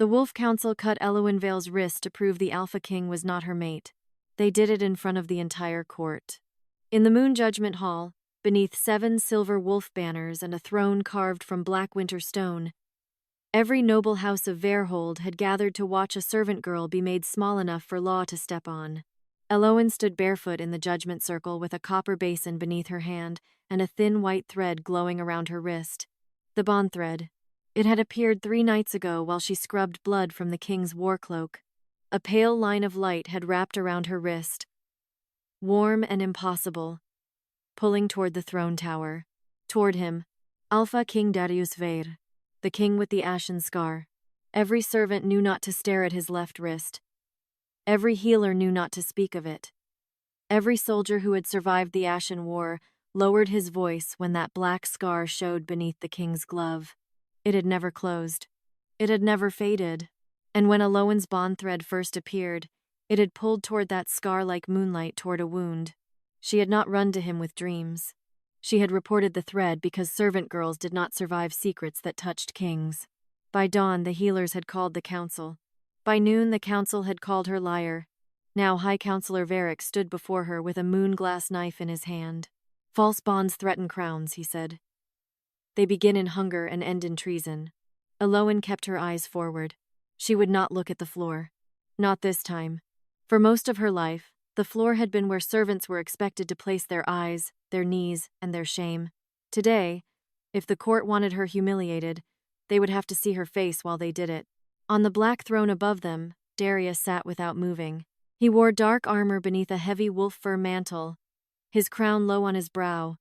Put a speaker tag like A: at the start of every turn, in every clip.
A: The Wolf Council cut Elowen Vale's wrist to prove the Alpha King was not her mate. They did it in front of the entire court. In the Moon Judgment Hall, beneath 7 silver wolf banners and a throne carved from black winter stone, every noble house of Veyr had gathered to watch a servant girl be made small enough for law to step on. Elowen stood barefoot in the judgment circle with a copper basin beneath her hand and a thin white thread glowing around her wrist. The bond thread. It had appeared 3 nights ago while she scrubbed blood from the king's war cloak. A pale line of light had wrapped around her wrist, warm and impossible, pulling toward the throne tower. Toward him, Alpha King Darius Veyr, the king with the Ashen Scar. Every servant knew not to stare at his left wrist. Every healer knew not to speak of it. Every soldier who had survived the Ashen War lowered his voice when that black scar showed beneath the king's glove. It had never closed. It had never faded. And when Elowen's bond thread first appeared, it had pulled toward that scar like moonlight toward a wound. She had not run to him with dreams. She had reported the thread because servant girls did not survive secrets that touched kings. By dawn, the healers had called the council. By noon, the council had called her liar. Now High Counselor Veyr stood before her with a moon-glass knife in his hand. False bonds threaten crowns, he said. They begin in hunger and end in treason. Elowen kept her eyes forward. She would not look at the floor. Not this time. For most of her life, the floor had been where servants were expected to place their eyes, their knees, and their shame. Today, if the court wanted her humiliated, they would have to see her face while they did it. On the black throne above them, Darius sat without moving. He wore dark armor beneath a heavy wolf fur mantle, his crown low on his brow,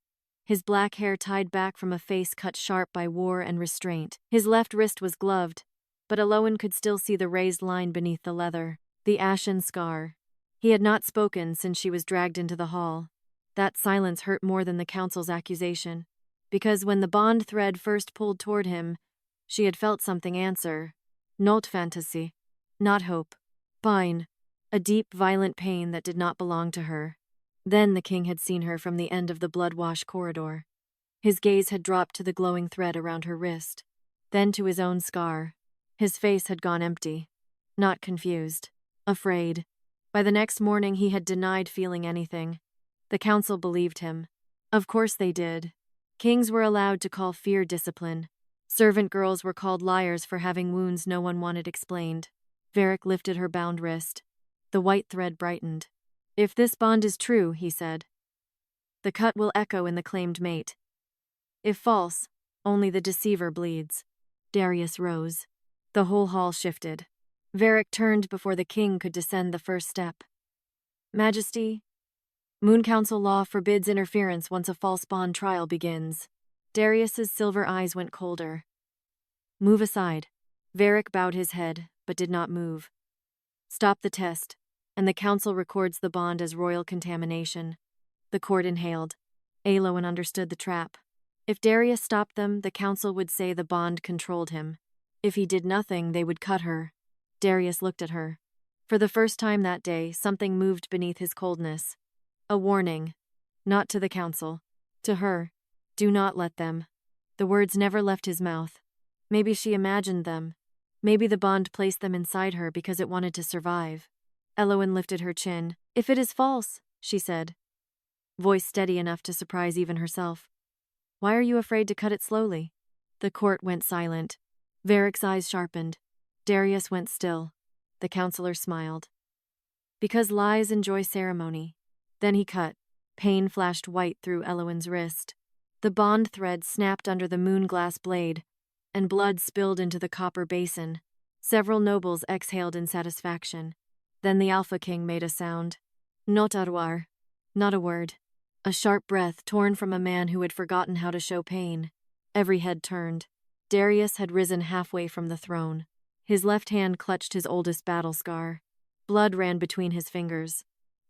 A: his black hair tied back from a face cut sharp by war and restraint. His left wrist was gloved, but Elowen could still see the raised line beneath the leather, the Ashen Scar. He had not spoken since she was dragged into the hall. That silence hurt more than the council's accusation, because when the bond thread first pulled toward him, she had felt something answer. Not fantasy, not hope. Pine, a deep, violent pain that did not belong to her. Then the king had seen her from the end of the blood-wash corridor. His gaze had dropped to the glowing thread around her wrist, then to his own scar. His face had gone empty, not confused, afraid. By the next morning he had denied feeling anything. The council believed him. Of course they did. Kings were allowed to call fear discipline. Servant girls were called liars for having wounds no one wanted explained. Veyr lifted her bound wrist. The white thread brightened. If this bond is true, he said, the cut will echo in the claimed mate. If false, only the deceiver bleeds. Darius rose. The whole hall shifted. Veyr turned before the king could descend the first step. Majesty, Moon Council law forbids interference once a false bond trial begins. Darius's silver eyes went colder. Move aside. Veyr bowed his head, but did not move. Stop the test, and the council records the bond as royal contamination. The court inhaled. Elowen understood the trap. If Darius stopped them, the council would say the bond controlled him. If he did nothing, they would cut her. Darius looked at her. For the first time that day, something moved beneath his coldness. A warning. Not to the council. To her. Do not let them. The words never left his mouth. Maybe she imagined them. Maybe the bond placed them inside her because it wanted to survive. Elowen lifted her chin. If it is false, she said, voice steady enough to surprise even herself. Why are you afraid to cut it slowly? The court went silent. Veyric's eyes sharpened. Darius went still. The counselor smiled. Because lies enjoy ceremony. Then he cut. Pain flashed white through Elowen's wrist. The bond thread snapped under the moon-glass blade, and blood spilled into the copper basin. Several nobles exhaled in satisfaction. Then the Alpha King made a sound. Not arwar. Not a word. A sharp breath torn from a man who had forgotten how to show pain. Every head turned. Darius had risen halfway from the throne. His left hand clutched his oldest battle scar. Blood ran between his fingers.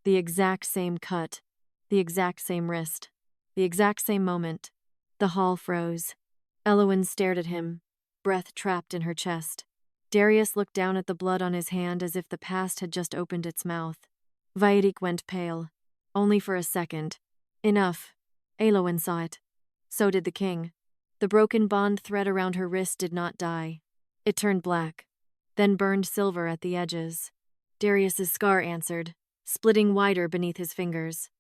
A: The exact same cut. The exact same wrist. The exact same moment. The hall froze. Elowen stared at him, breath trapped in her chest. Darius looked down at the blood on his hand as if the past had just opened its mouth. Veyr went pale. Only for a second. Enough. Elowen saw it. So did the king. The broken bond thread around her wrist did not die. It turned black. then burned silver at the edges. Darius's scar answered, splitting wider beneath his fingers.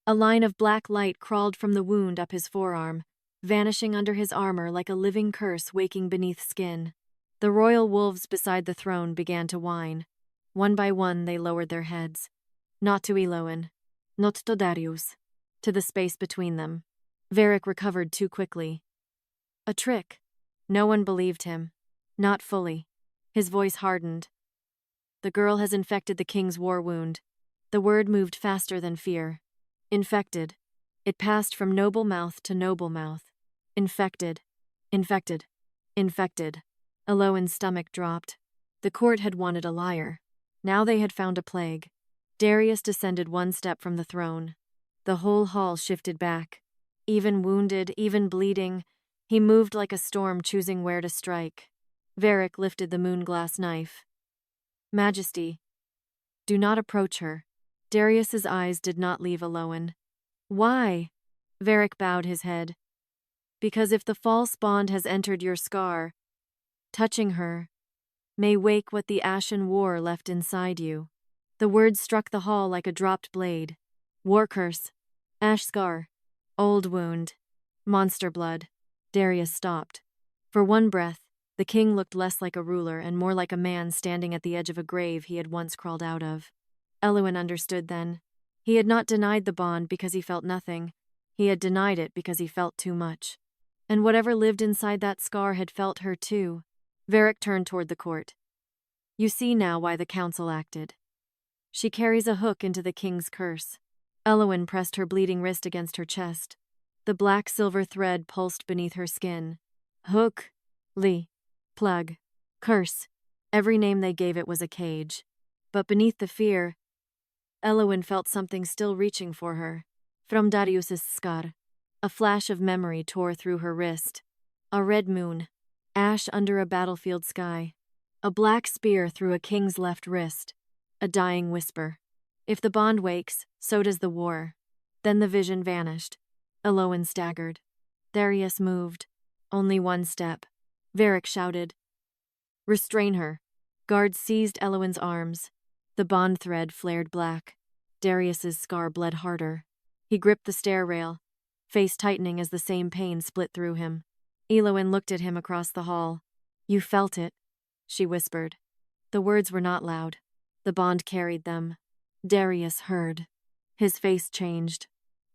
A: A line of black light crawled from the wound up his forearm, vanishing under his armor like a living curse waking beneath skin. The royal wolves beside the throne began to whine. One by one they lowered their heads. Not to Elowen, not to Darius, to the space between them. Veyr recovered too quickly. A trick. No one believed him. Not fully. His voice hardened. The girl has infected the king's war wound. The word moved faster than fear. Infected. It passed from noble mouth to noble mouth. Infected. Infected. Infected. Elowen's stomach dropped. The court had wanted a liar. Now they had found a plague. Darius descended one step from the throne. The whole hall shifted back. Even wounded, even bleeding, he moved like a storm choosing where to strike. Veyr lifted the moonglass knife. Majesty, do not approach her. Darius's eyes did not leave Elowen. Why? Veyr bowed his head. Because if the false bond has entered your scar, touching her may wake what the ashen war left inside you. The words struck the hall like a dropped blade. War curse. Ashen Scar. Old wound. Monster blood. Darius stopped. For one breath, the king looked less like a ruler and more like a man standing at the edge of a grave he had once crawled out of. Elowen understood then. He had not denied the bond because he felt nothing. He had denied it because he felt too much. And whatever lived inside that scar had felt her too. Veyr turned toward the court. You see now why the council acted. She carries a hook into the king's curse. Elowen pressed her bleeding wrist against her chest. The black silver thread pulsed beneath her skin. Hook. Li. Plug. Curse. Every name they gave it was a cage. But beneath the fear, Elowen felt something still reaching for her. From Darius's scar. A flash of memory tore through her wrist. A red moon. Ash under a battlefield sky. A black spear through a king's left wrist. A dying whisper. If the bond wakes, so does the war. Then the vision vanished. Elowen staggered. Darius moved. Only one step. Veyr shouted. Restrain her. Guards seized Elowen's arms. The bond thread flared black. Darius's scar bled harder. He gripped the stair rail, face tightening as the same pain split through him. Elowen looked at him across the hall. You felt it, she whispered. The words were not loud. The bond carried them. Darius heard. His face changed.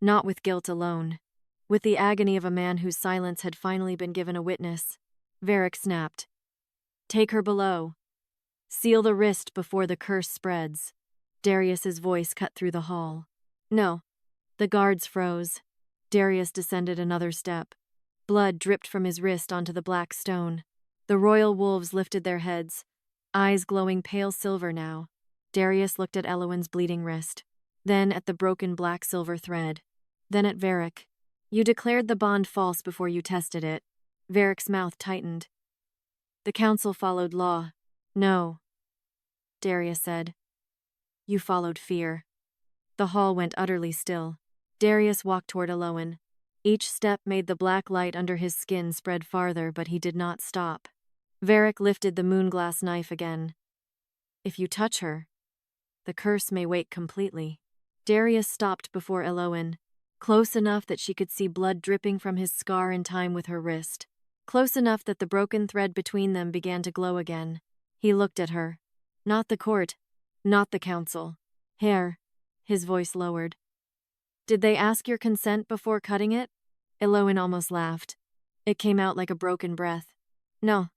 A: Not with guilt alone. With the agony of a man whose silence had finally been given a witness. Veyr snapped. Take her below. Seal the wrist before the curse spreads. Darius's voice cut through the hall. No. The guards froze. Darius descended another step. Blood dripped from his wrist onto the black stone. The royal wolves lifted their heads, eyes glowing pale silver now. Darius looked at Elowen's bleeding wrist, then at the broken black silver thread, then at Veyr. You declared the bond false before you tested it. Veyr's mouth tightened. The council followed law. No, Darius said. You followed fear. The hall went utterly still. Darius walked toward Elowen. Each step made the black light under his skin spread farther, but he did not stop. Veyr lifted the moonglass knife again. If you touch her, the curse may wake completely. Darius stopped before Elowen, close enough that she could see blood dripping from his scar in time with her wrist. Close enough that the broken thread between them began to glow again. He looked at her. Not the court, not the council. Hair. His voice lowered. Did they ask your consent before cutting it? Elowen almost laughed. It came out like a broken breath. No.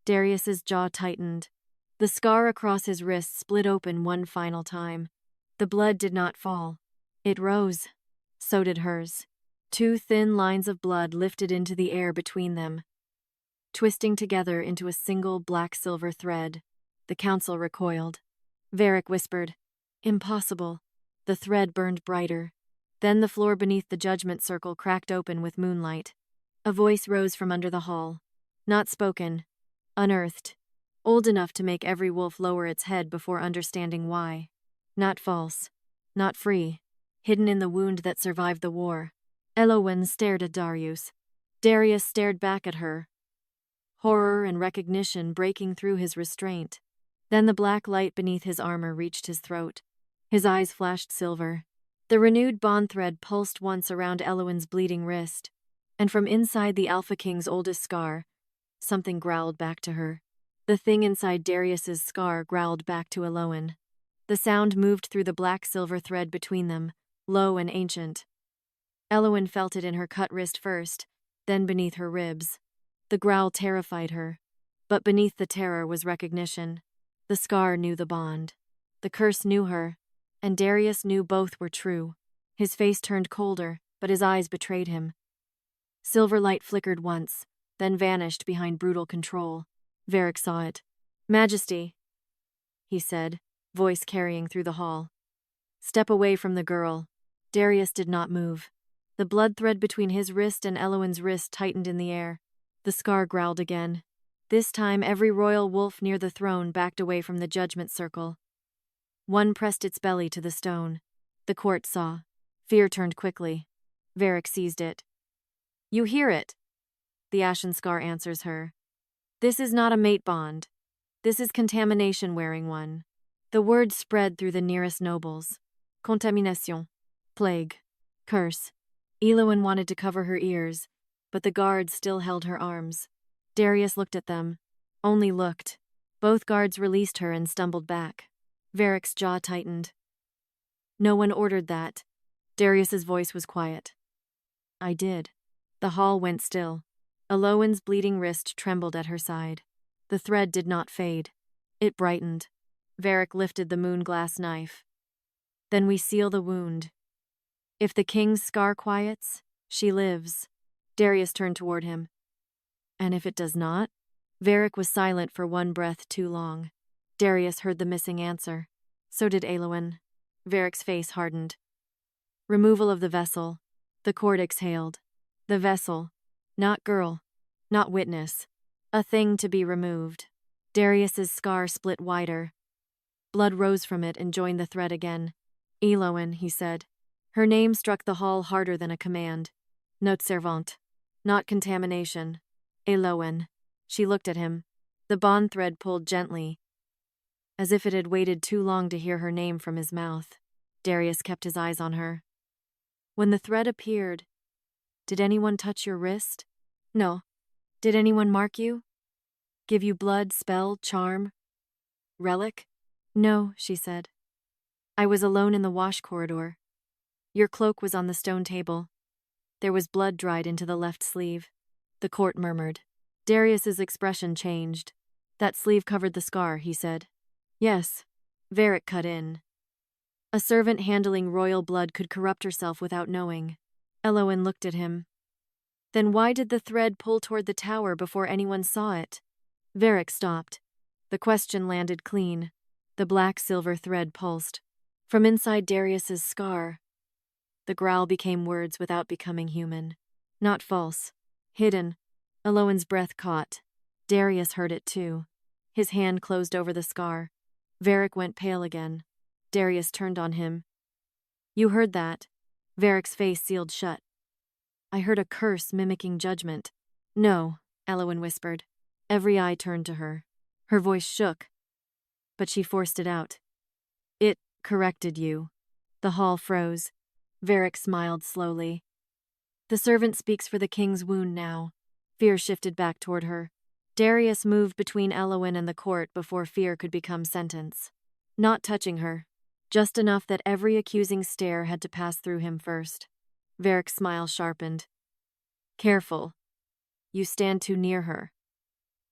A: Darius's jaw tightened. The scar across his wrist split open one final time. The blood did not fall. It rose. So did hers. Two thin lines of blood lifted into the air between them, twisting together into a single black-silver thread. The council recoiled. Veyr whispered, Impossible. The thread burned brighter. Then the floor beneath the judgment circle cracked open with moonlight. A voice rose from under the hall. Not spoken. Unearthed. Old enough to make every wolf lower its head before understanding why. Not false. Not free. Hidden in the wound that survived the war. Elowen stared at Darius. Darius stared back at her. horror and recognition breaking through his restraint. Then the black light beneath his armor reached his throat. His eyes flashed silver. The renewed bond thread pulsed once around Elowen's bleeding wrist, and from inside the Alpha King's oldest scar, something growled back to her. The thing inside Darius's scar growled back to Elowen. The sound moved through the black-silver thread between them, low and ancient. Elowen felt it in her cut wrist first, then beneath her ribs. The growl terrified her, but beneath the terror was recognition. The scar knew the bond. The curse knew her, and Darius knew both were true. His face turned colder, but his eyes betrayed him. Silver light flickered once, then vanished behind brutal control. Veyr saw it. "Majesty," he said, voice carrying through the hall. "Step away from the girl." Darius did not move. The blood thread between his wrist and Elowen's wrist tightened in the air. The scar growled again. This time every royal wolf near the throne backed away from the judgment circle. One pressed its belly to the stone. The court saw. Fear turned quickly. Veyr seized it. "You hear it?" The Ashen Scar answers her. "This is not a mate bond. This is contamination wearing one." The word spread through the nearest nobles. Contamination. Plague. Curse. Elowen wanted to cover her ears, but the guards still held her arms. Darius looked at them. Only looked. Both guards released her and stumbled back. Veyr's jaw tightened. "No one ordered that." Darius's voice was quiet. "I did." The hall went still. Elowen's bleeding wrist trembled at her side. The thread did not fade. It brightened. Veyr lifted the moon-glass knife. "Then we seal the wound. If the king's scar quiets, she lives." Darius turned toward him. "And if it does not?" Veyr was silent for one breath too long. Darius heard the missing answer. So did Elowen. Veyr's face hardened. Removal of the vessel. The court exhaled. The vessel. Not girl. Not witness. A thing to be removed. Darius's scar split wider. Blood rose from it and joined the thread again. "Elowen," he said. Her name struck the hall harder than a command. "Note servante." Not contamination. "Elowen." She looked at him. The bond thread pulled gently, as if it had waited too long to hear her name from his mouth. Darius kept his eyes on her. "When the thread appeared, did anyone touch your wrist?" "No." "Did anyone mark you? Give you blood, spell, charm, relic?" "No," she said. "I was alone in the wash corridor. Your cloak was on the stone table. There was blood dried into the left sleeve." The court murmured. Darius's expression changed. "That sleeve covered the scar," he said. "Yes." Veyr cut in. "A servant handling royal blood could corrupt herself without knowing." Elowen looked at him. "Then why did the thread pull toward the tower before anyone saw it?" Veyr stopped. The question landed clean. The black-silver thread pulsed. From inside Darius's scar, the growl became words without becoming human. Not false. Hidden. Elowen's breath caught. Darius heard it too. His hand closed over the scar. Veyr went pale again. Darius turned on him. "You heard that?" Veyr's face sealed shut. "I heard a curse mimicking judgment." "No," Elowen whispered. Every eye turned to her. Her voice shook, but she forced it out. "It corrected you." The hall froze. Veyr smiled slowly. "The servant speaks for the king's wound now." Fear shifted back toward her. Darius moved between Elowen and the court before fear could become sentence. Not touching her, just enough that every accusing stare had to pass through him first. Veyr's smile sharpened. "Careful. You stand too near her."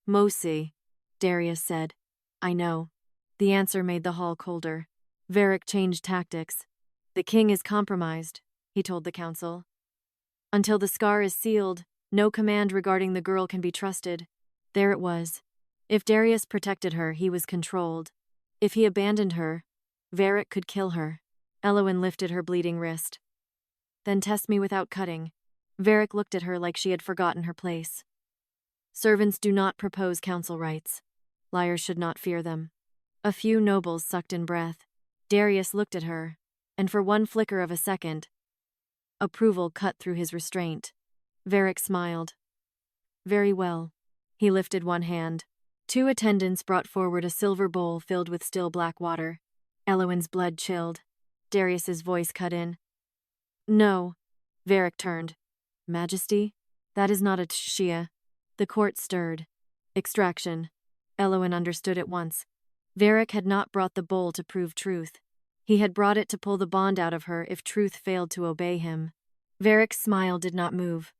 A: "Mosi," Darius said. "I know." The answer made the hall colder. Veyr changed tactics. "The king is compromised," he told the council. "Until the scar is sealed, no command regarding the girl can be trusted." There it was. If Darius protected her, he was controlled. If he abandoned her, Veyr could kill her. Elowen lifted her bleeding wrist. "Then test me without cutting." Veyr looked at her like she had forgotten her place. Servants do not propose council rights. Liars should not fear them. A few nobles sucked in breath. Darius looked at her, and for one flicker of a second, approval cut through his restraint. Veyr smiled. "Very well." He lifted one hand. 2 attendants brought forward a silver bowl filled with still black water. Elowen's blood chilled. Darius's voice cut in. No. Varric turned. Majesty? That is not a Shia. The court stirred. Extraction. Elowen understood at once. Varric had not brought the bowl to prove truth. He had brought it to pull the bond out of her if truth failed to obey him. Varric's smile did not move.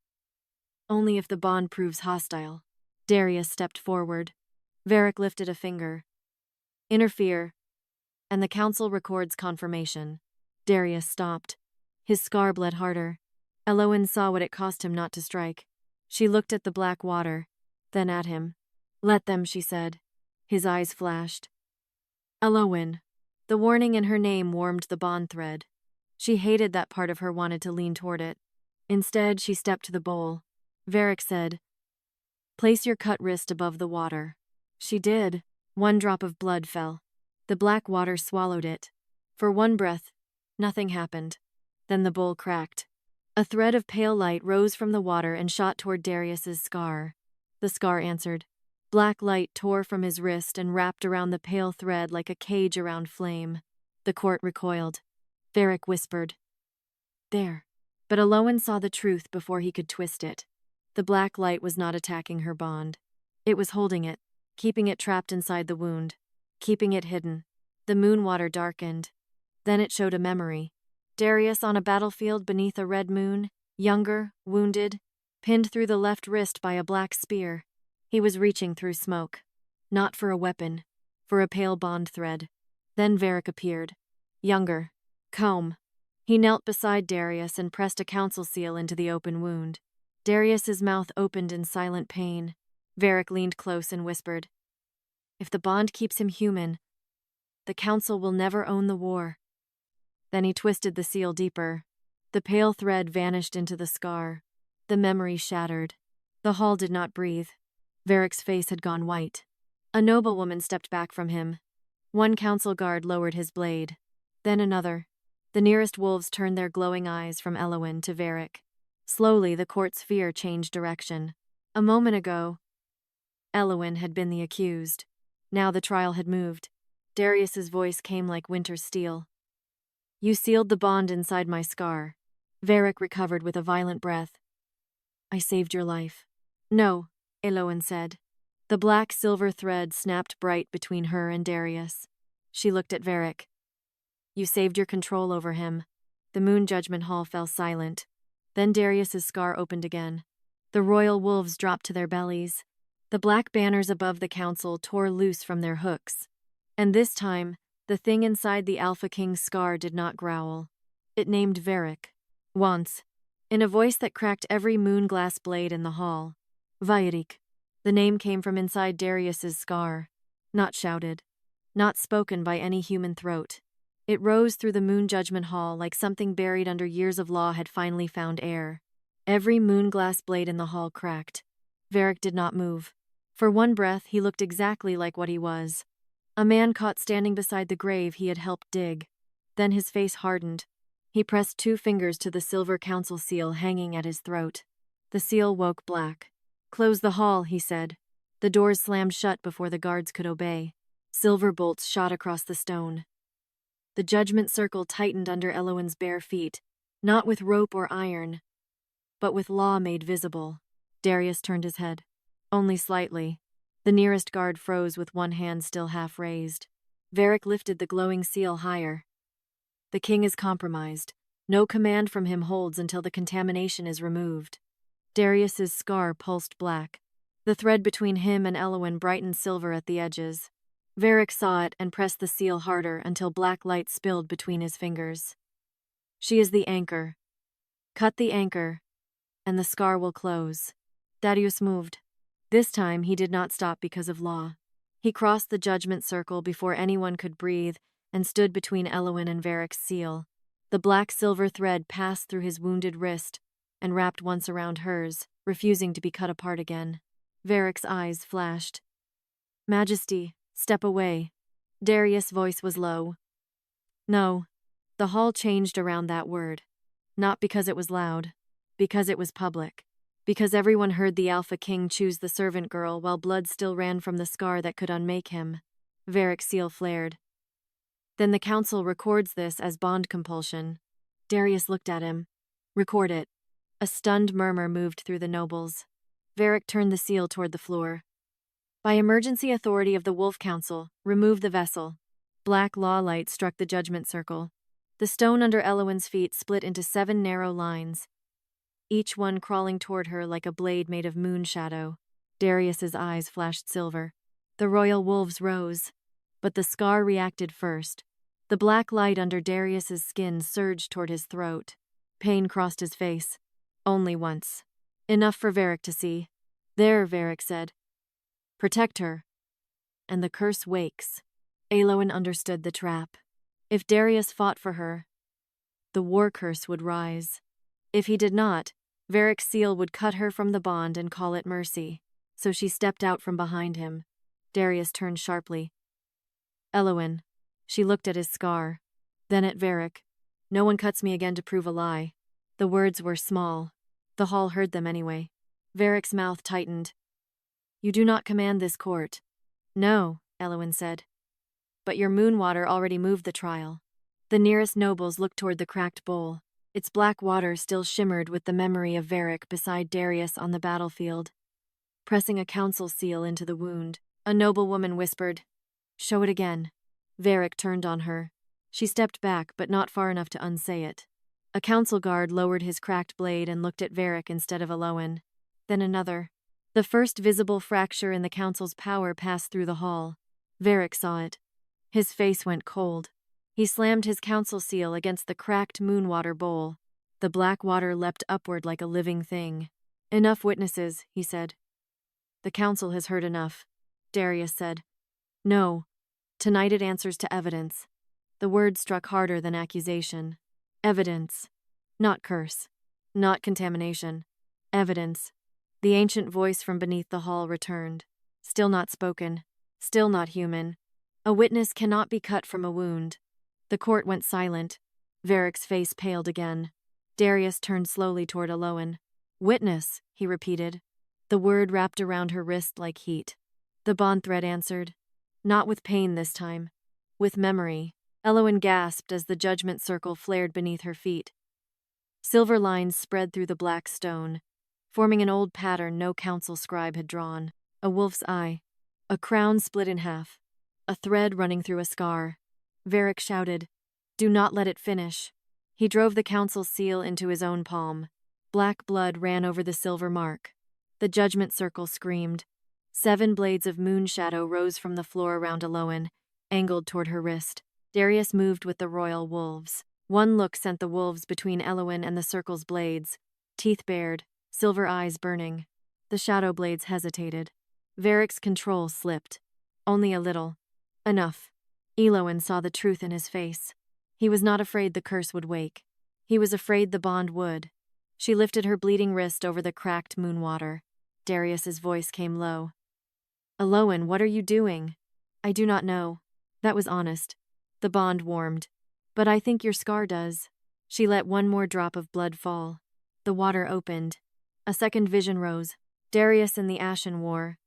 A: Only if the bond proves hostile. Darius stepped forward. Varric lifted a finger. Interfere. And the council records confirmation. Darius stopped. His scar bled harder. Elowen saw what it cost him not to strike. She looked at the black water, then at him. Let them, she said. His eyes flashed. Elowen. The warning in her name warmed the bond thread. She hated that part of her wanted to lean toward it. Instead, she stepped to the bowl. Varric said, Place your cut wrist above the water. She did. 1 drop of blood fell. The black water swallowed it. For 1 breath, nothing happened. Then the bowl cracked. A thread of pale light rose from the water and shot toward Darius's scar. The scar answered. Black light tore from his wrist and wrapped around the pale thread like a cage around flame. The court recoiled. Varric whispered, There. But Elowen saw the truth before he could twist it. The black light was not attacking her bond. It was holding it, keeping it trapped inside the wound, keeping it hidden. The moon water darkened. Then it showed a memory. Darius on a battlefield beneath a red moon, younger, wounded, pinned through the left wrist by a black spear. He was reaching through smoke. Not for a weapon, for a pale bond thread. Then Varric appeared. Younger. Comb. He knelt beside Darius and pressed a council seal into the open wound. Darius's mouth opened in silent pain. Varric leaned close and whispered, If the bond keeps him human, the council will never own the war. Then he twisted the seal deeper. The pale thread vanished into the scar. The memory shattered. The hall did not breathe. Varric's face had gone white. A noblewoman stepped back from him. 1 council guard lowered his blade. Then another. The nearest wolves turned their glowing eyes from Elowen to Varric. Slowly, the court's fear changed direction. A moment ago, Elowen had been the accused. Now the trial had moved. Darius's voice came like winter's steel. You sealed the bond inside my scar. Varric recovered with a violent breath. I saved your life. No, Elowen said. The black silver thread snapped bright between her and Darius. She looked at Varric. You saved your control over him. The moon judgment hall fell silent. Then Darius's scar opened again. The royal wolves dropped to their bellies. The black banners above the council tore loose from their hooks. And this time, the thing inside the Alpha King's scar did not growl. It named Varric. Once, in a voice that cracked every moon-glass blade in the hall. Veyric. The name came from inside Darius's scar. Not shouted. Not spoken by any human throat. It rose through the moon judgment hall like something buried under years of law had finally found air. Every moon-glass blade in the hall cracked. Varric did not move. For 1 breath, he looked exactly like what he was. A man caught standing beside the grave he had helped dig. Then his face hardened. He pressed 2 fingers to the silver council seal hanging at his throat. The seal woke black. Close the hall, he said. The doors slammed shut before the guards could obey. Silver bolts shot across the stone. The judgment circle tightened under Elowen's bare feet, not with rope or iron, but with law made visible. Darius turned his head. Only slightly. The nearest guard froze with 1 hand still half raised. Varric lifted the glowing seal higher. The king is compromised. No command from him holds until the contamination is removed. Darius's scar pulsed black. The thread between him and Elowen brightened silver at the edges. Varric saw it and pressed the seal harder until black light spilled between his fingers. She is the anchor. Cut the anchor, and the scar will close. Darius moved. This time he did not stop because of law. He crossed the judgment circle before anyone could breathe and stood between Elowen and Varric's seal. The black-silver thread passed through his wounded wrist and wrapped once around hers, refusing to be cut apart again. Varric's eyes flashed. Majesty, step away. Darius' voice was low. No. The hall changed around that word. Not because it was loud, because it was public. Because everyone heard the Alpha King choose the servant girl while blood still ran from the scar that could unmake him. Veyric's seal flared. Then the council records this as bond compulsion. Darius looked at him. Record it. A stunned murmur moved through the nobles. Veyric turned the seal toward the floor. By emergency authority of the Wolf Council, remove the vessel. Black law light struck the judgment circle. The stone under Elowen's feet split into 7 narrow lines, each one crawling toward her like a blade made of moon shadow. Darius's eyes flashed silver. The royal wolves rose, but the scar reacted first. The black light under Darius's skin surged toward his throat. Pain crossed his face. Only once. Enough for Veyric to see. There, Veyric said. Protect her. And the curse wakes. Elowen understood the trap. If Darius fought for her, the war curse would rise. If he did not, Veyric's seal would cut her from the bond and call it mercy. So she stepped out from behind him. Darius turned sharply. Elowen. She looked at his scar. Then at Veyric. No one cuts me again to prove a lie. The words were small. The hall heard them anyway. Veyric's mouth tightened. You do not command this court. No, Elowen said. But your moonwater already moved the trial. The nearest nobles looked toward the cracked bowl. Its black water still shimmered with the memory of Veyric beside Darius on the battlefield. Pressing a council seal into the wound, a noblewoman whispered, Show it again. Veyric turned on her. She stepped back, but not far enough to unsay it. A council guard lowered his cracked blade and looked at Veyric instead of Elowen. Then another. The first visible fracture in the council's power passed through the hall. Veyric saw it. His face went cold. He slammed his council seal against the cracked moonwater bowl. The black water leapt upward like a living thing. Enough witnesses, he said. The council has heard enough, Darius said. No. Tonight it answers to evidence. The word struck harder than accusation. Evidence. Not curse. Not contamination. Evidence. The ancient voice from beneath the hall returned. Still not spoken. Still not human. A witness cannot be cut from a wound. The court went silent. Veyric's face paled again. Darius turned slowly toward Elowen. Witness, he repeated. The word wrapped around her wrist like heat. The bond thread answered. Not with pain this time. With memory. Elowen gasped as the judgment circle flared beneath her feet. Silver lines spread through the black stone, forming an old pattern no council scribe had drawn. A wolf's eye. A crown split in half. A thread running through a scar. Veyric shouted, Do not let it finish. He drove the council seal into his own palm. Black blood ran over the silver mark. The judgment circle screamed. 7 blades of moon shadow rose from the floor around Elowen, angled toward her wrist. Darius moved with the royal wolves. One look sent the wolves between Elowen and the circle's blades, teeth bared, silver eyes burning. The shadow blades hesitated. Veyric's control slipped. Only a little. Enough. Elowen saw the truth in his face. He was not afraid the curse would wake. He was afraid the bond would. She lifted her bleeding wrist over the cracked moonwater. Darius's voice came low. Elowen, what are you doing? I do not know. That was honest. The bond warmed. But I think your scar does. She let one more drop of blood fall. The water opened. A second vision rose. Darius in the Ashen War.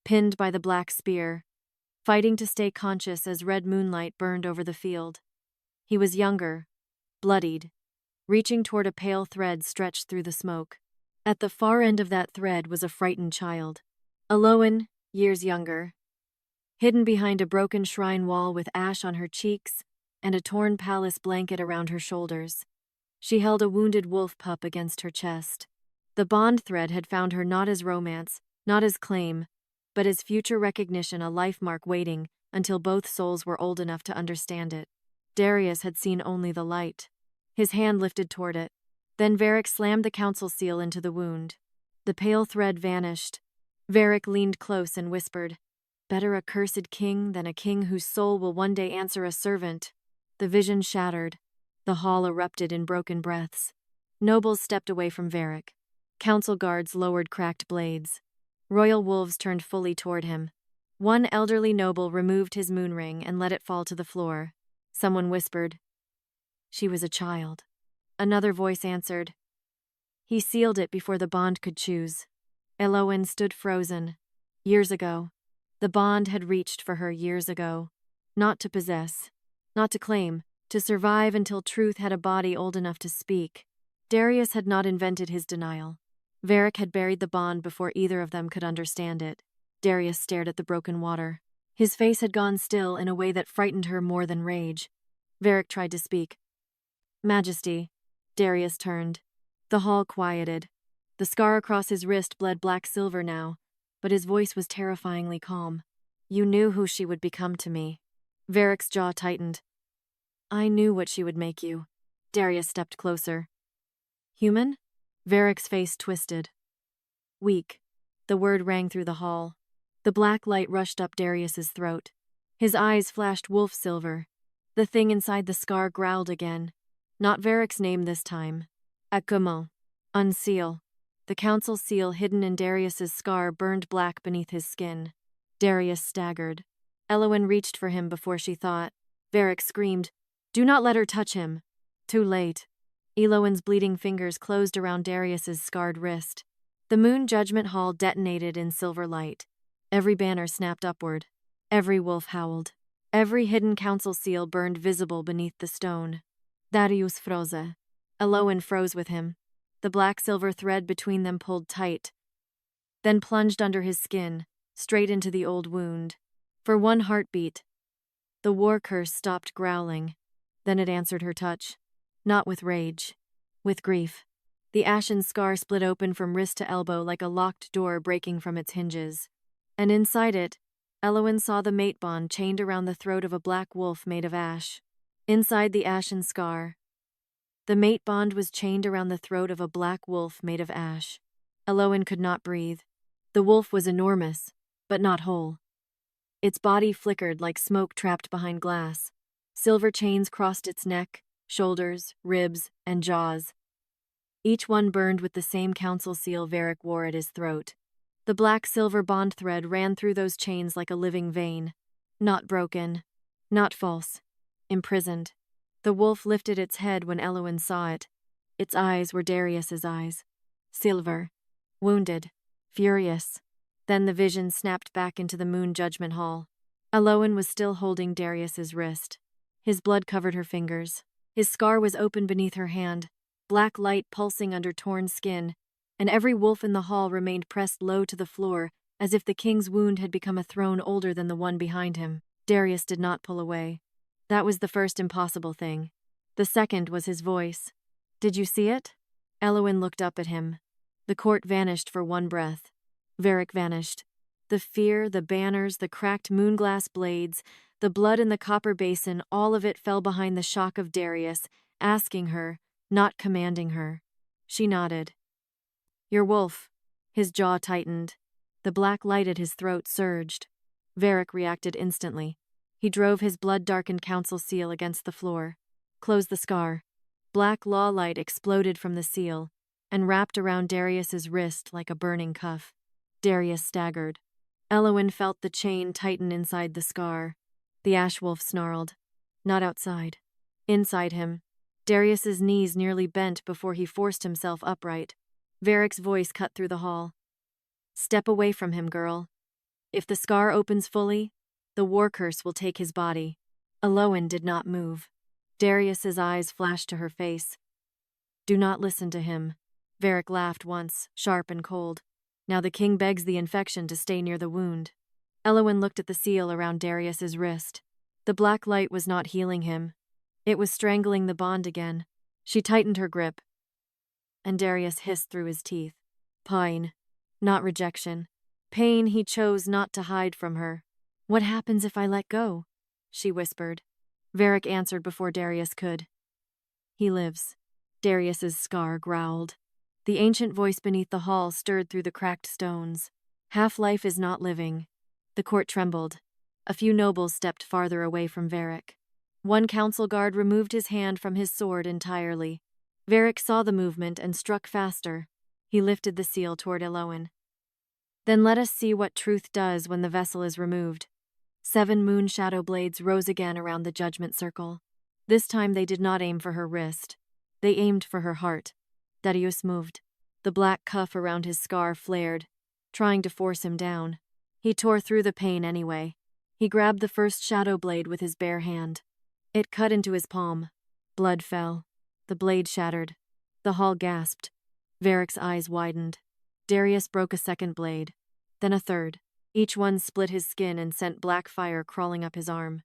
A: Pinned by the black spear. Fighting to stay conscious as red moonlight burned over the field. He was younger, bloodied, reaching toward a pale thread stretched through the smoke. At the far end of that thread was a frightened child. Elowen, years younger, hidden behind a broken shrine wall with ash on her cheeks and a torn palace blanket around her shoulders. She held a wounded wolf pup against her chest. The bond thread had found her not as romance, not as claim, but as future recognition, a life mark waiting until both souls were old enough to understand it. Darius had seen only the light. His hand lifted toward it. Then Veyric slammed the council seal into the wound. The pale thread vanished. Veyric leaned close and whispered, Better a cursed king than a king whose soul will one day answer a servant. The vision shattered. The hall erupted in broken breaths. Nobles stepped away from Veyric. Council guards lowered cracked blades. Royal wolves turned fully toward him. One elderly noble removed his moonring and let it fall to the floor. Someone whispered, She was a child. Another voice answered, He sealed it before the bond could choose. Elowen stood frozen. Years ago. The bond had reached for her years ago. Not to possess. Not to claim. To survive until truth had a body old enough to speak. Darius had not invented his denial. Veyr had buried the bond before either of them could understand it. Darius stared at the broken water. His face had gone still in a way that frightened her more than rage. Veyr tried to speak. Majesty. Darius turned. The hall quieted. The scar across his wrist bled black-silver now, but his voice was terrifyingly calm. You knew who she would become to me. Veyr's jaw tightened. I knew what she would make you. Darius stepped closer. Human? Veyr's face twisted. Weak. The word rang through the hall. The black light rushed up Darius's throat. His eyes flashed wolf silver. The thing inside the scar growled again. Not Veyr's name this time. Akumo. Unseal. The council seal hidden in Darius's scar burned black beneath his skin. Darius staggered. Elowen reached for him before she thought. Veyr screamed, Do not let her touch him. Too late. Elowen's bleeding fingers closed around Darius's scarred wrist. The moon judgment hall detonated in silver light. Every banner snapped upward. Every wolf howled. Every hidden council seal burned visible beneath the stone. Darius froze. Elowen froze with him. The black-silver thread between them pulled tight, then plunged under his skin, straight into the old wound. For one heartbeat, the war curse stopped growling. Then it answered her touch. Not with rage. With grief. The ashen scar split open from wrist to elbow like a locked door breaking from its hinges. And inside it, Elowen saw the mate bond chained around the throat of a black wolf made of ash. Inside the ashen scar, the mate bond was chained around the throat of a black wolf made of ash. Elowen could not breathe. The wolf was enormous, but not whole. Its body flickered like smoke trapped behind glass. Silver chains crossed its neck, shoulders, ribs, and jaws. Each one burned with the same council seal Veyr wore at his throat. The black-silver bond thread ran through those chains like a living vein. Not broken. Not false. Imprisoned. The wolf lifted its head when Elowen saw it. Its eyes were Darius's eyes. Silver. Wounded. Furious. Then the vision snapped back into the moon judgment hall. Elowen was still holding Darius's wrist. His blood covered her fingers. His scar was open beneath her hand, black light pulsing under torn skin, and every wolf in the hall remained pressed low to the floor, as if the king's wound had become a throne older than the one behind him. Darius did not pull away. That was the first impossible thing. The second was his voice. Did you see it? Elowen looked up at him. The court vanished for one breath. Veyr vanished. The fear, the banners, the cracked moonglass blades, the blood in the copper basin, all of it fell behind the shock of Darius, asking her, not commanding her. She nodded. Your wolf. His jaw tightened. The black light at his throat surged. Veyr reacted instantly. He drove his blood-darkened council seal against the floor. Closed the scar. Black law light exploded from the seal and wrapped around Darius's wrist like a burning cuff. Darius staggered. Elowen felt the chain tighten inside the scar. The ash wolf snarled. Not outside. Inside him. Darius's knees nearly bent before he forced himself upright. Veyr's voice cut through the hall. Step away from him, girl. If the scar opens fully, the war curse will take his body. Elowen did not move. Darius's eyes flashed to her face. Do not listen to him. Veyr laughed once, sharp and cold. Now the king begs the infection to stay near the wound. Elowen looked at the seal around Darius's wrist. The black light was not healing him. It was strangling the bond again. She tightened her grip. And Darius hissed through his teeth. Pain. Not rejection. Pain he chose not to hide from her. What happens if I let go? She whispered. Veyr answered before Darius could. He lives. Darius's scar growled. The ancient voice beneath the hall stirred through the cracked stones. Half-life is not living. The court trembled. A few nobles stepped farther away from Veyr. One council guard removed his hand from his sword entirely. Veyr saw the movement and struck faster. He lifted the seal toward Elowen. Then let us see what truth does when the vessel is removed. 7 moon shadow blades rose again around the judgment circle. This time they did not aim for her wrist. They aimed for her heart. Darius moved. The black cuff around his scar flared, trying to force him down. He tore through the pain anyway. He grabbed the first shadow blade with his bare hand. It cut into his palm. Blood fell. The blade shattered. The hall gasped. Veyric's eyes widened. Darius broke a second blade. Then a third. Each one split his skin and sent black fire crawling up his arm.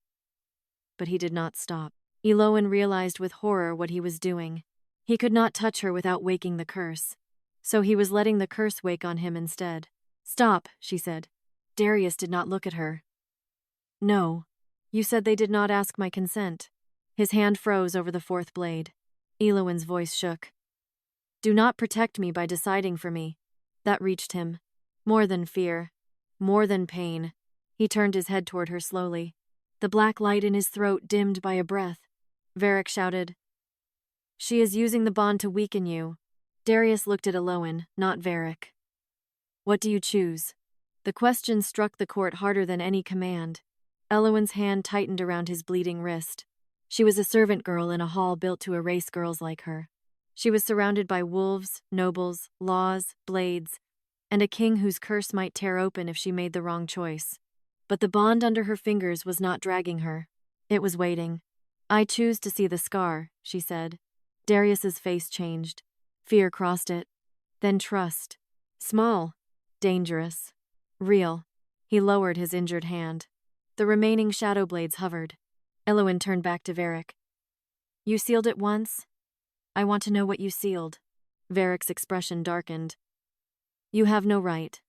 A: But he did not stop. Elowen realized with horror what he was doing. He could not touch her without waking the curse. So he was letting the curse wake on him instead. "Stop," she said. Darius did not look at her. "No. You said they did not ask my consent." His hand froze over the fourth blade. Elowen's voice shook. "Do not protect me by deciding for me." That reached him. More than fear. More than pain. He turned his head toward her slowly. The black light in his throat dimmed by a breath. Veyr shouted, "She is using the bond to weaken you." Darius looked at Elowen, not Veyr. "What do you choose?" The question struck the court harder than any command. Elowen's hand tightened around his bleeding wrist. She was a servant girl in a hall built to erase girls like her. She was surrounded by wolves, nobles, laws, blades, and a king whose curse might tear open if she made the wrong choice. But the bond under her fingers was not dragging her. It was waiting. "I choose to see the scar," she said. Darius's face changed. Fear crossed it. Then trust. Small. Dangerous. Real. He lowered his injured hand. The remaining shadow blades hovered. Elowen turned back to Veyr. "You sealed it once? I want to know what you sealed." Veyric's expression darkened. "You have no right."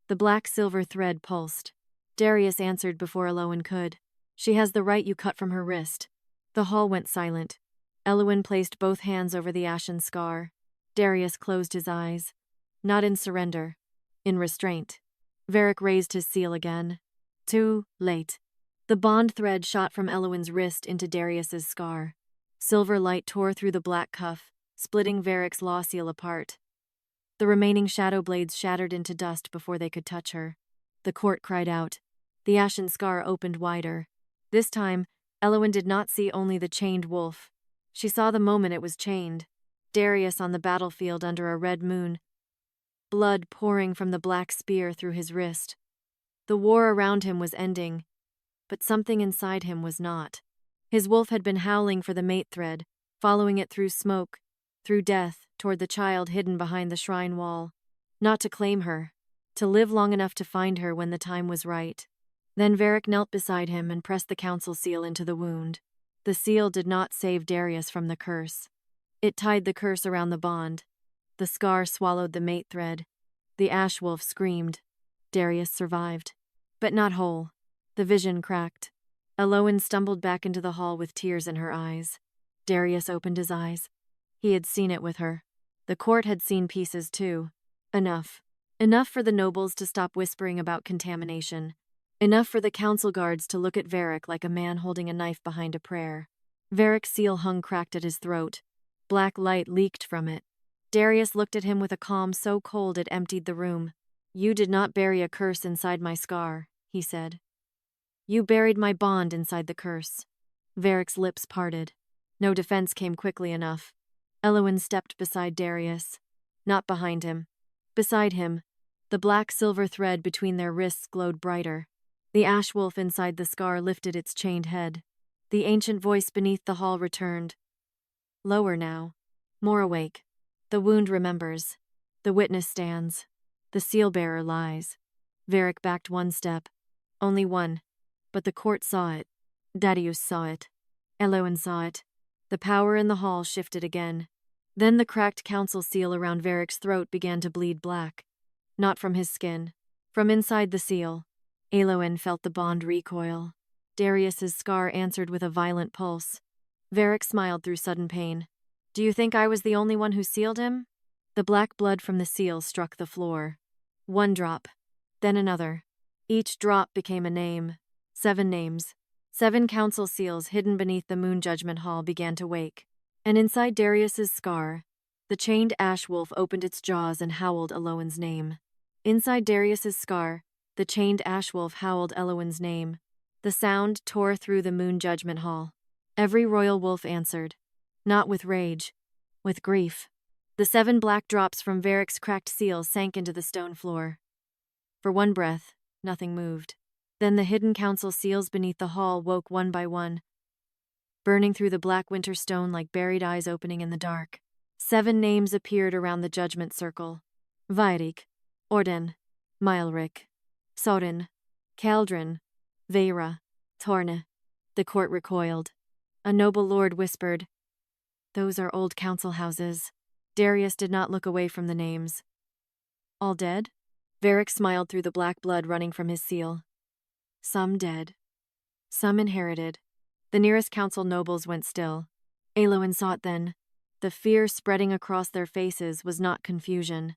A: The black-silver thread pulsed. Darius answered before Elowen could. "She has the right you cut from her wrist." The hall went silent. Elowen placed both hands over the Ashen Scar. Darius closed his eyes. Not in surrender. In restraint. Veyr raised his seal again. Too late. The bond thread shot from Elowen's wrist into Darius's scar. Silver light tore through the black cuff, splitting Veyric's law seal apart. The remaining shadow blades shattered into dust before they could touch her. The court cried out. The Ashen Scar opened wider. This time, Elowen did not see only the chained wolf. She saw the moment it was chained. Darius on the battlefield under a red moon. Blood pouring from the black spear through his wrist. The war around him was ending, but something inside him was not. His wolf had been howling for the mate thread, following it through smoke, through death, toward the child hidden behind the shrine wall. Not to claim her, to live long enough to find her when the time was right. Then Veyr knelt beside him and pressed the council seal into the wound. The seal did not save Darius from the curse. It tied the curse around the bond. The scar swallowed the mate thread. The ash wolf screamed. Darius survived. But not whole. The vision cracked. Elowen stumbled back into the hall with tears in her eyes. Darius opened his eyes. He had seen it with her. The court had seen pieces too. Enough. Enough for the nobles to stop whispering about contamination. Enough for the council guards to look at Veyr like a man holding a knife behind a prayer. Veyric's seal hung cracked at his throat. Black light leaked from it. Darius looked at him with a calm so cold it emptied the room. "You did not bury a curse inside my scar," he said. "You buried my bond inside the curse." Veyric's lips parted. No defense came quickly enough. Elowen stepped beside Darius. Not behind him. Beside him. The black-silver thread between their wrists glowed brighter. The ash wolf inside the scar lifted its chained head. The ancient voice beneath the hall returned. Lower now. More awake. The wound remembers. The witness stands. The seal-bearer lies. Veyr backed one step. Only one. But the court saw it. Darius saw it. Elowen saw it. The power in the hall shifted again. Then the cracked council seal around Veyric's throat began to bleed black. Not from his skin. From inside the seal. Elowen felt the bond recoil. Darius's scar answered with a violent pulse. Veyr smiled through sudden pain. "Do you think I was the only one who sealed him?" The black blood from the seal struck the floor. One drop. Then another. Each drop became a name. 7 names. 7 council seals hidden beneath the moon judgment hall began to wake. And inside Darius's scar, the chained ash wolf opened its jaws and howled Elowen's name. Inside Darius's scar, the chained ash wolf howled Elowen's name. The sound tore through the moon judgment hall. Every royal wolf answered. Not with rage. With grief. The 7 black drops from Veyric's cracked seal sank into the stone floor. For one breath, nothing moved. Then the hidden council seals beneath the hall woke one by one, burning through the black winter stone like buried eyes opening in the dark. 7 names appeared around the judgment circle. Veyric, Orden, Mylric, Sorin, Kaldrin, Veyra, Torne. The court recoiled. A noble lord whispered, "Those are old council houses." Darius did not look away from the names. "All dead?" Veyric smiled through the black blood running from his seal. "Some dead. Some inherited." The nearest council nobles went still. Elowen saw it then. The fear spreading across their faces was not confusion.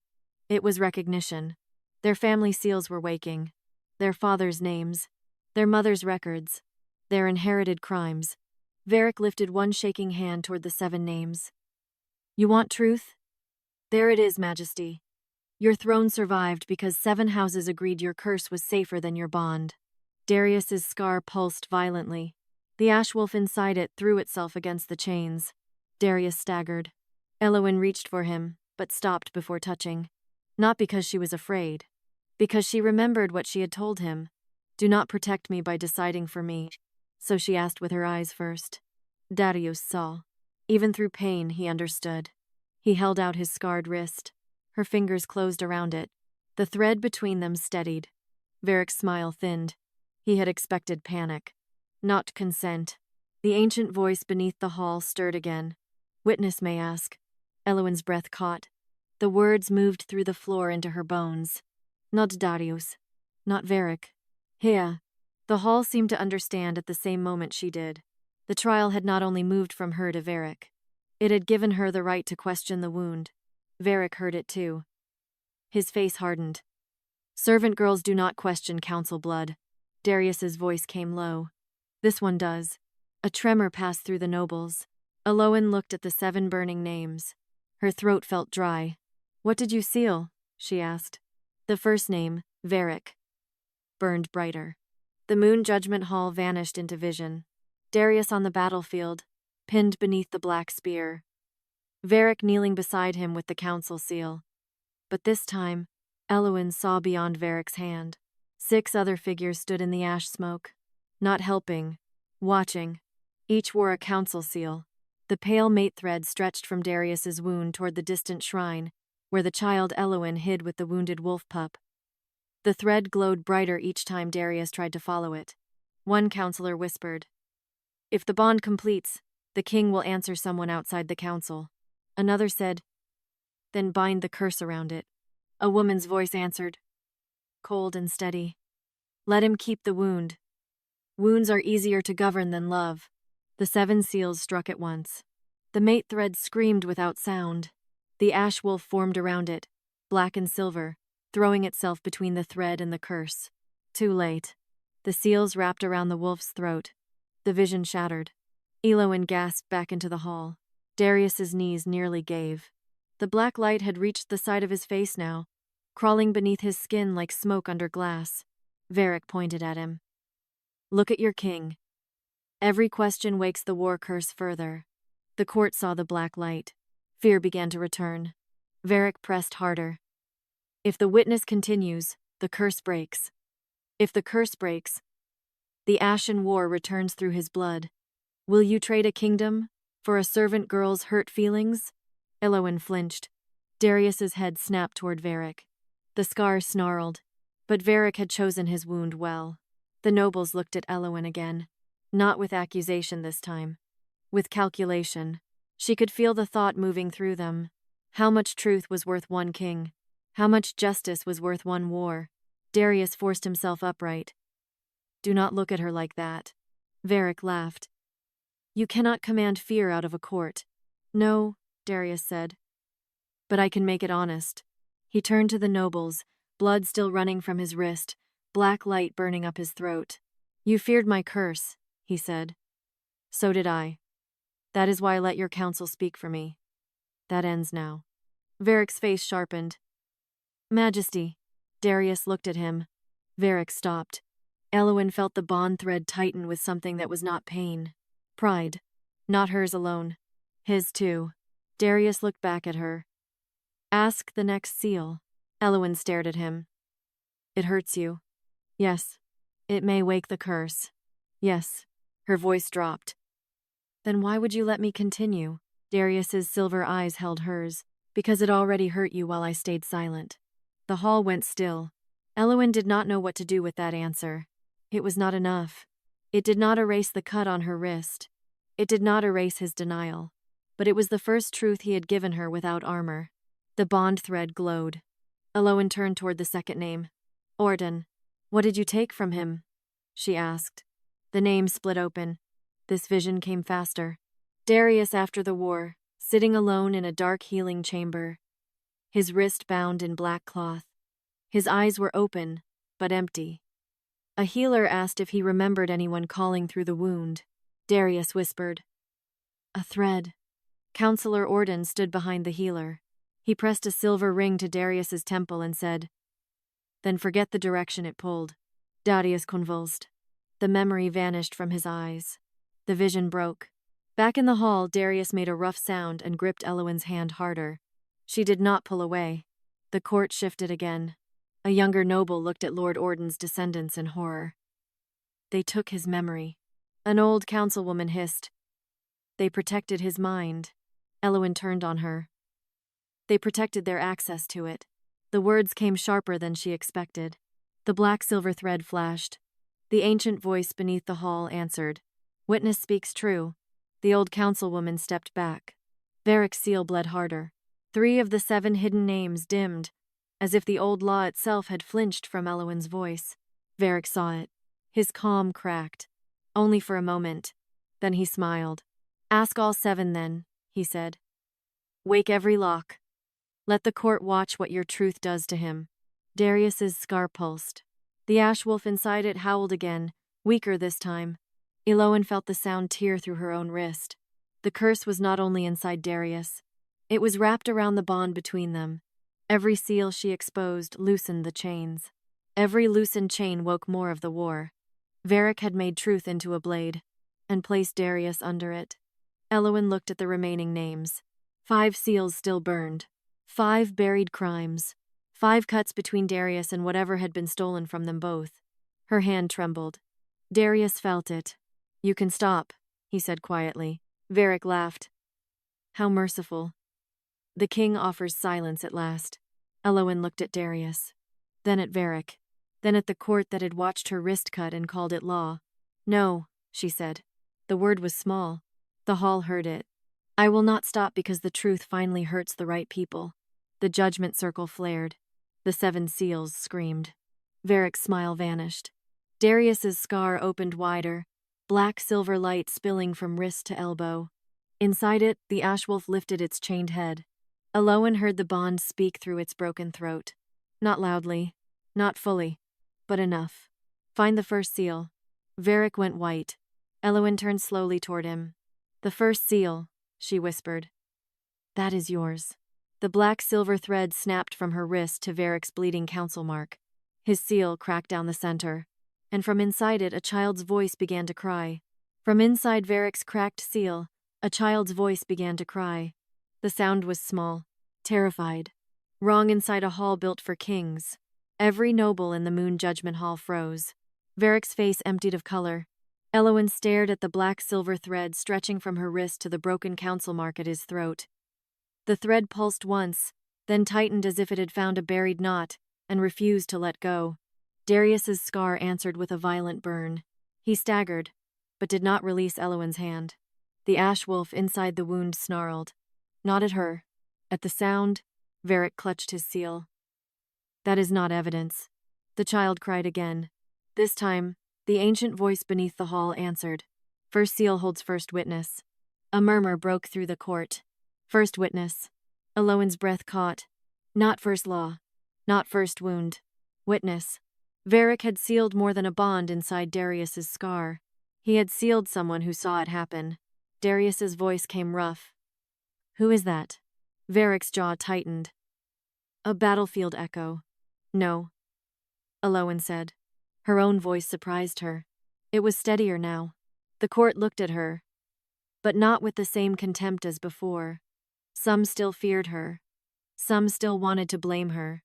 A: It was recognition. Their family seals were waking. Their fathers' names. Their mothers' records. Their inherited crimes. Veyric lifted one shaking hand toward the 7 names. "You want truth? There it is, Majesty. Your throne survived because 7 houses agreed your curse was safer than your bond." Darius's scar pulsed violently. The ash wolf inside it threw itself against the chains. Darius staggered. Elowen reached for him, but stopped before touching. Not because she was afraid. Because she remembered what she had told him. "Do not protect me by deciding for me." So she asked with her eyes first. Darius saw. Even through pain, he understood. He held out his scarred wrist. Her fingers closed around it. The thread between them steadied. Veyric's smile thinned. He had expected panic. Not consent. The ancient voice beneath the hall stirred again. "Witness may ask." Elowen's breath caught. The words moved through the floor into her bones. Not Darius. Not Veyric. Here. The hall seemed to understand at the same moment she did. The trial had not only moved from her to Veyric. It had given her the right to question the wound. Veyric heard it too. His face hardened. "Servant girls do not question council blood." Darius's voice came low. "This one does." A tremor passed through the nobles. Elowen looked at the 7 burning names. Her throat felt dry. "What did you seal?" she asked. The first name, Veyric, burned brighter. The moon judgment hall vanished into vision. Darius on the battlefield, pinned beneath the black spear. Veyric kneeling beside him with the council seal. But this time, Elowen saw beyond Veyric's hand. 6 other figures stood in the ash smoke. Not helping, watching. Each wore a council seal. The pale mate thread stretched from Darius's wound toward the distant shrine, where the child Elowen hid with the wounded wolf pup. The thread glowed brighter each time Darius tried to follow it. One counselor whispered, "If the bond completes, the king will answer someone outside the council." Another said, "Then bind the curse around it." A woman's voice answered, cold and steady, "Let him keep the wound. Wounds are easier to govern than love." The 7 seals struck at once. The mate thread screamed without sound. The ash wolf formed around it, black and silver, throwing itself between the thread and the curse. Too late. The seals wrapped around the wolf's throat. The vision shattered. Elowen gasped back into the hall. Darius's knees nearly gave. The black light had reached the side of his face now, crawling beneath his skin like smoke under glass. Veyric pointed at him. "Look at your king. Every question wakes the war curse further." The court saw the black light. Fear began to return. Veyric pressed harder. "If the witness continues, the curse breaks. If the curse breaks, the Ashen War returns through his blood. Will you trade a kingdom for a servant girl's hurt feelings?" Elowen flinched. Darius's head snapped toward Veyric. The scar snarled, but Veyric had chosen his wound well. The nobles looked at Elowen again, not with accusation this time, with calculation. She could feel the thought moving through them. How much truth was worth one king? How much justice was worth one war? Darius forced himself upright. "Do not look at her like that." Veyric laughed. "You cannot command fear out of a court." "No," Darius said. "But I can make it honest." He turned to the nobles, blood still running from his wrist, black light burning up his throat. "You feared my curse," he said. "So did I. That is why I let your council speak for me. That ends now." Veyric's face sharpened. "Majesty." Darius looked at him. Veyric stopped. Elowen felt the bond thread tighten with something that was not pain. Pride. Not hers alone. His too. Darius looked back at her. Ask the next seal. Elowen stared at him. It hurts you. Yes. It may wake the curse. Yes. Her voice dropped. Then why would you let me continue? Darius's silver eyes held hers. Because it already hurt you while I stayed silent. The hall went still. Elowen did not know what to do with that answer. It was not enough. It did not erase the cut on her wrist. It did not erase his denial. But it was the first truth he had given her without armor. The bond thread glowed. Elowen turned toward the second name. Orden. What did you take from him? She asked. The name split open. This vision came faster. Darius after the war, sitting alone in a dark healing chamber. His wrist bound in black cloth. His eyes were open, but empty. A healer asked if he remembered anyone calling through the wound. Darius whispered. A thread. Counselor Orden stood behind the healer. He pressed a silver ring to Darius's temple and said, Then forget the direction it pulled. Darius convulsed. The memory vanished from his eyes. The vision broke. Back in the hall, Darius made a rough sound and gripped Elowen's hand harder. She did not pull away. The court shifted again. A younger noble looked at Lord Orden's descendants in horror. They took his memory. An old councilwoman hissed. They protected his mind. Elowen turned on her. They protected their access to it. The words came sharper than she expected. The black silver thread flashed. The ancient voice beneath the hall answered. Witness speaks true. The old councilwoman stepped back. Veyric's seal bled harder. 3 of the 7 hidden names dimmed, as if the old law itself had flinched from Elowen's voice. Veyric saw it. His calm cracked. Only for a moment. Then he smiled. Ask all 7 then, he said. Wake every lock. Let the court watch what your truth does to him. Darius's scar pulsed. The ash wolf inside it howled again, weaker this time. Elowen felt the sound tear through her own wrist. The curse was not only inside Darius. It was wrapped around the bond between them. Every seal she exposed loosened the chains. Every loosened chain woke more of the war. Veyric had made truth into a blade, and placed Darius under it. Elowen looked at the remaining names. 5 seals still burned. 5 buried crimes. 5 cuts between Darius and whatever had been stolen from them both. Her hand trembled. Darius felt it. You can stop, he said quietly. Veyric laughed. How merciful. The king offers silence at last. Elowen looked at Darius. Then at Veyric. Then at the court that had watched her wrist cut and called it law. No, she said. The word was small. The hall heard it. I will not stop because the truth finally hurts the right people. The judgment circle flared. The 7 seals screamed. Veyric's smile vanished. Darius's scar opened wider, black silver light spilling from wrist to elbow. Inside it, the ashwolf lifted its chained head. Elowen heard the bond speak through its broken throat. Not loudly, not fully, but enough. Find the first seal. Veyric went white. Elowen turned slowly toward him. The first seal, she whispered. That is yours. The black silver thread snapped from her wrist to Veyric's bleeding council mark. His seal cracked down the center, and from inside it a child's voice began to cry. From inside Veyric's cracked seal, a child's voice began to cry. The sound was small, terrified. Wrong inside a hall built for kings. Every noble in the Moon Judgment Hall froze. Veyric's face emptied of color. Elowen stared at the black silver thread stretching from her wrist to the broken council mark at his throat. The thread pulsed once, then tightened as if it had found a buried knot, and refused to let go. Darius's scar answered with a violent burn. He staggered, but did not release Elowen's hand. The ash wolf inside the wound snarled. Not at her. At the sound, Veyric clutched his seal. That is not evidence. The child cried again. This time, the ancient voice beneath the hall answered. First seal holds first witness. A murmur broke through the court. First witness. Elowen's breath caught. Not first law. Not first wound. Witness. Veyric had sealed more than a bond inside Darius's scar. He had sealed someone who saw it happen. Darius's voice came rough. Who is that? Veyric's jaw tightened. A battlefield echo. No. Elowen said. Her own voice surprised her. It was steadier now. The court looked at her, but not with the same contempt as before. Some still feared her. Some still wanted to blame her,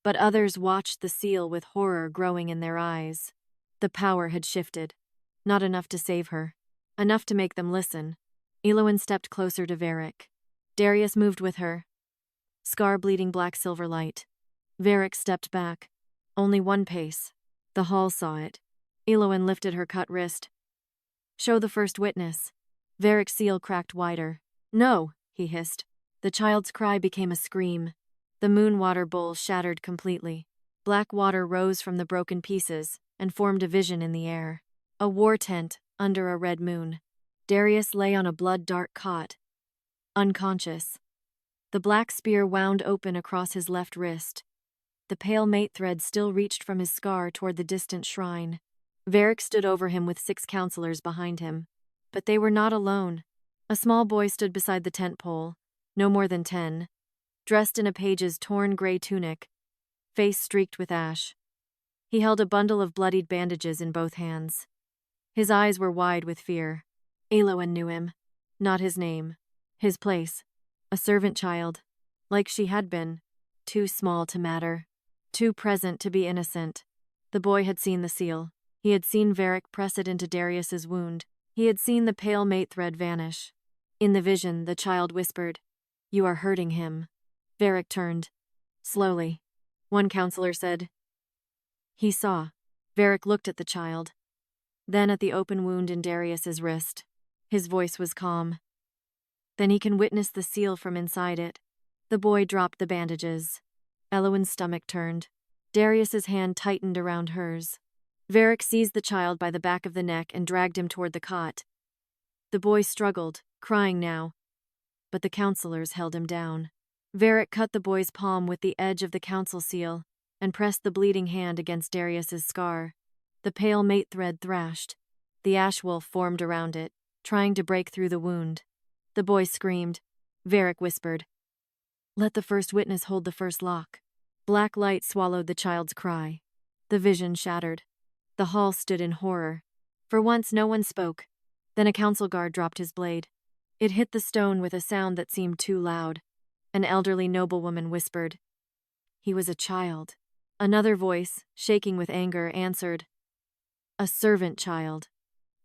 A: but others watched the seal with horror growing in their eyes. The power had shifted. Not enough to save her. Enough to make them listen. Elowen stepped closer to Varric. Darius moved with her. Scar bleeding black-silver light. Varric stepped back. Only one pace. The hall saw it. Elowen lifted her cut wrist. "Show the first witness." Varric's seal cracked wider. "No," he hissed. The child's cry became a scream. The moon water bowl shattered completely. Black water rose from the broken pieces and formed a vision in the air. A war tent under a red moon. Darius lay on a blood-dark cot, unconscious. The black spear wound open across his left wrist. The pale mate thread still reached from his scar toward the distant shrine. Varric stood over him with 6 counselors behind him. But they were not alone. A small boy stood beside the tent pole, no more than 10, dressed in a page's torn gray tunic, face streaked with ash. He held a bundle of bloodied bandages in both hands. His eyes were wide with fear. Elowen knew him. Not his name. His place. A servant child. Like she had been. Too small to matter. Too present to be innocent. The boy had seen the seal. He had seen Varric press it into Darius's wound. He had seen the pale mate thread vanish. In the vision, the child whispered, "You are hurting him." Varric turned. Slowly. One counselor said, "He saw." Varric looked at the child. Then at the open wound in Darius's wrist. His voice was calm. "Then he can witness the seal from inside it." The boy dropped the bandages. Elowen's stomach turned. Darius's hand tightened around hers. Varric seized the child by the back of the neck and dragged him toward the cot. The boy struggled, crying now, but the counselors held him down. Varric cut the boy's palm with the edge of the council seal and pressed the bleeding hand against Darius's scar. The pale mate thread thrashed. The ash wolf formed around it, trying to break through the wound. The boy screamed. Varric whispered, "Let the first witness hold the first lock." Black light swallowed the child's cry. The vision shattered. The hall stood in horror. For once no one spoke. Then a council guard dropped his blade. It hit the stone with a sound that seemed too loud. An elderly noblewoman whispered, "He was a child." Another voice, shaking with anger, answered, "A servant child."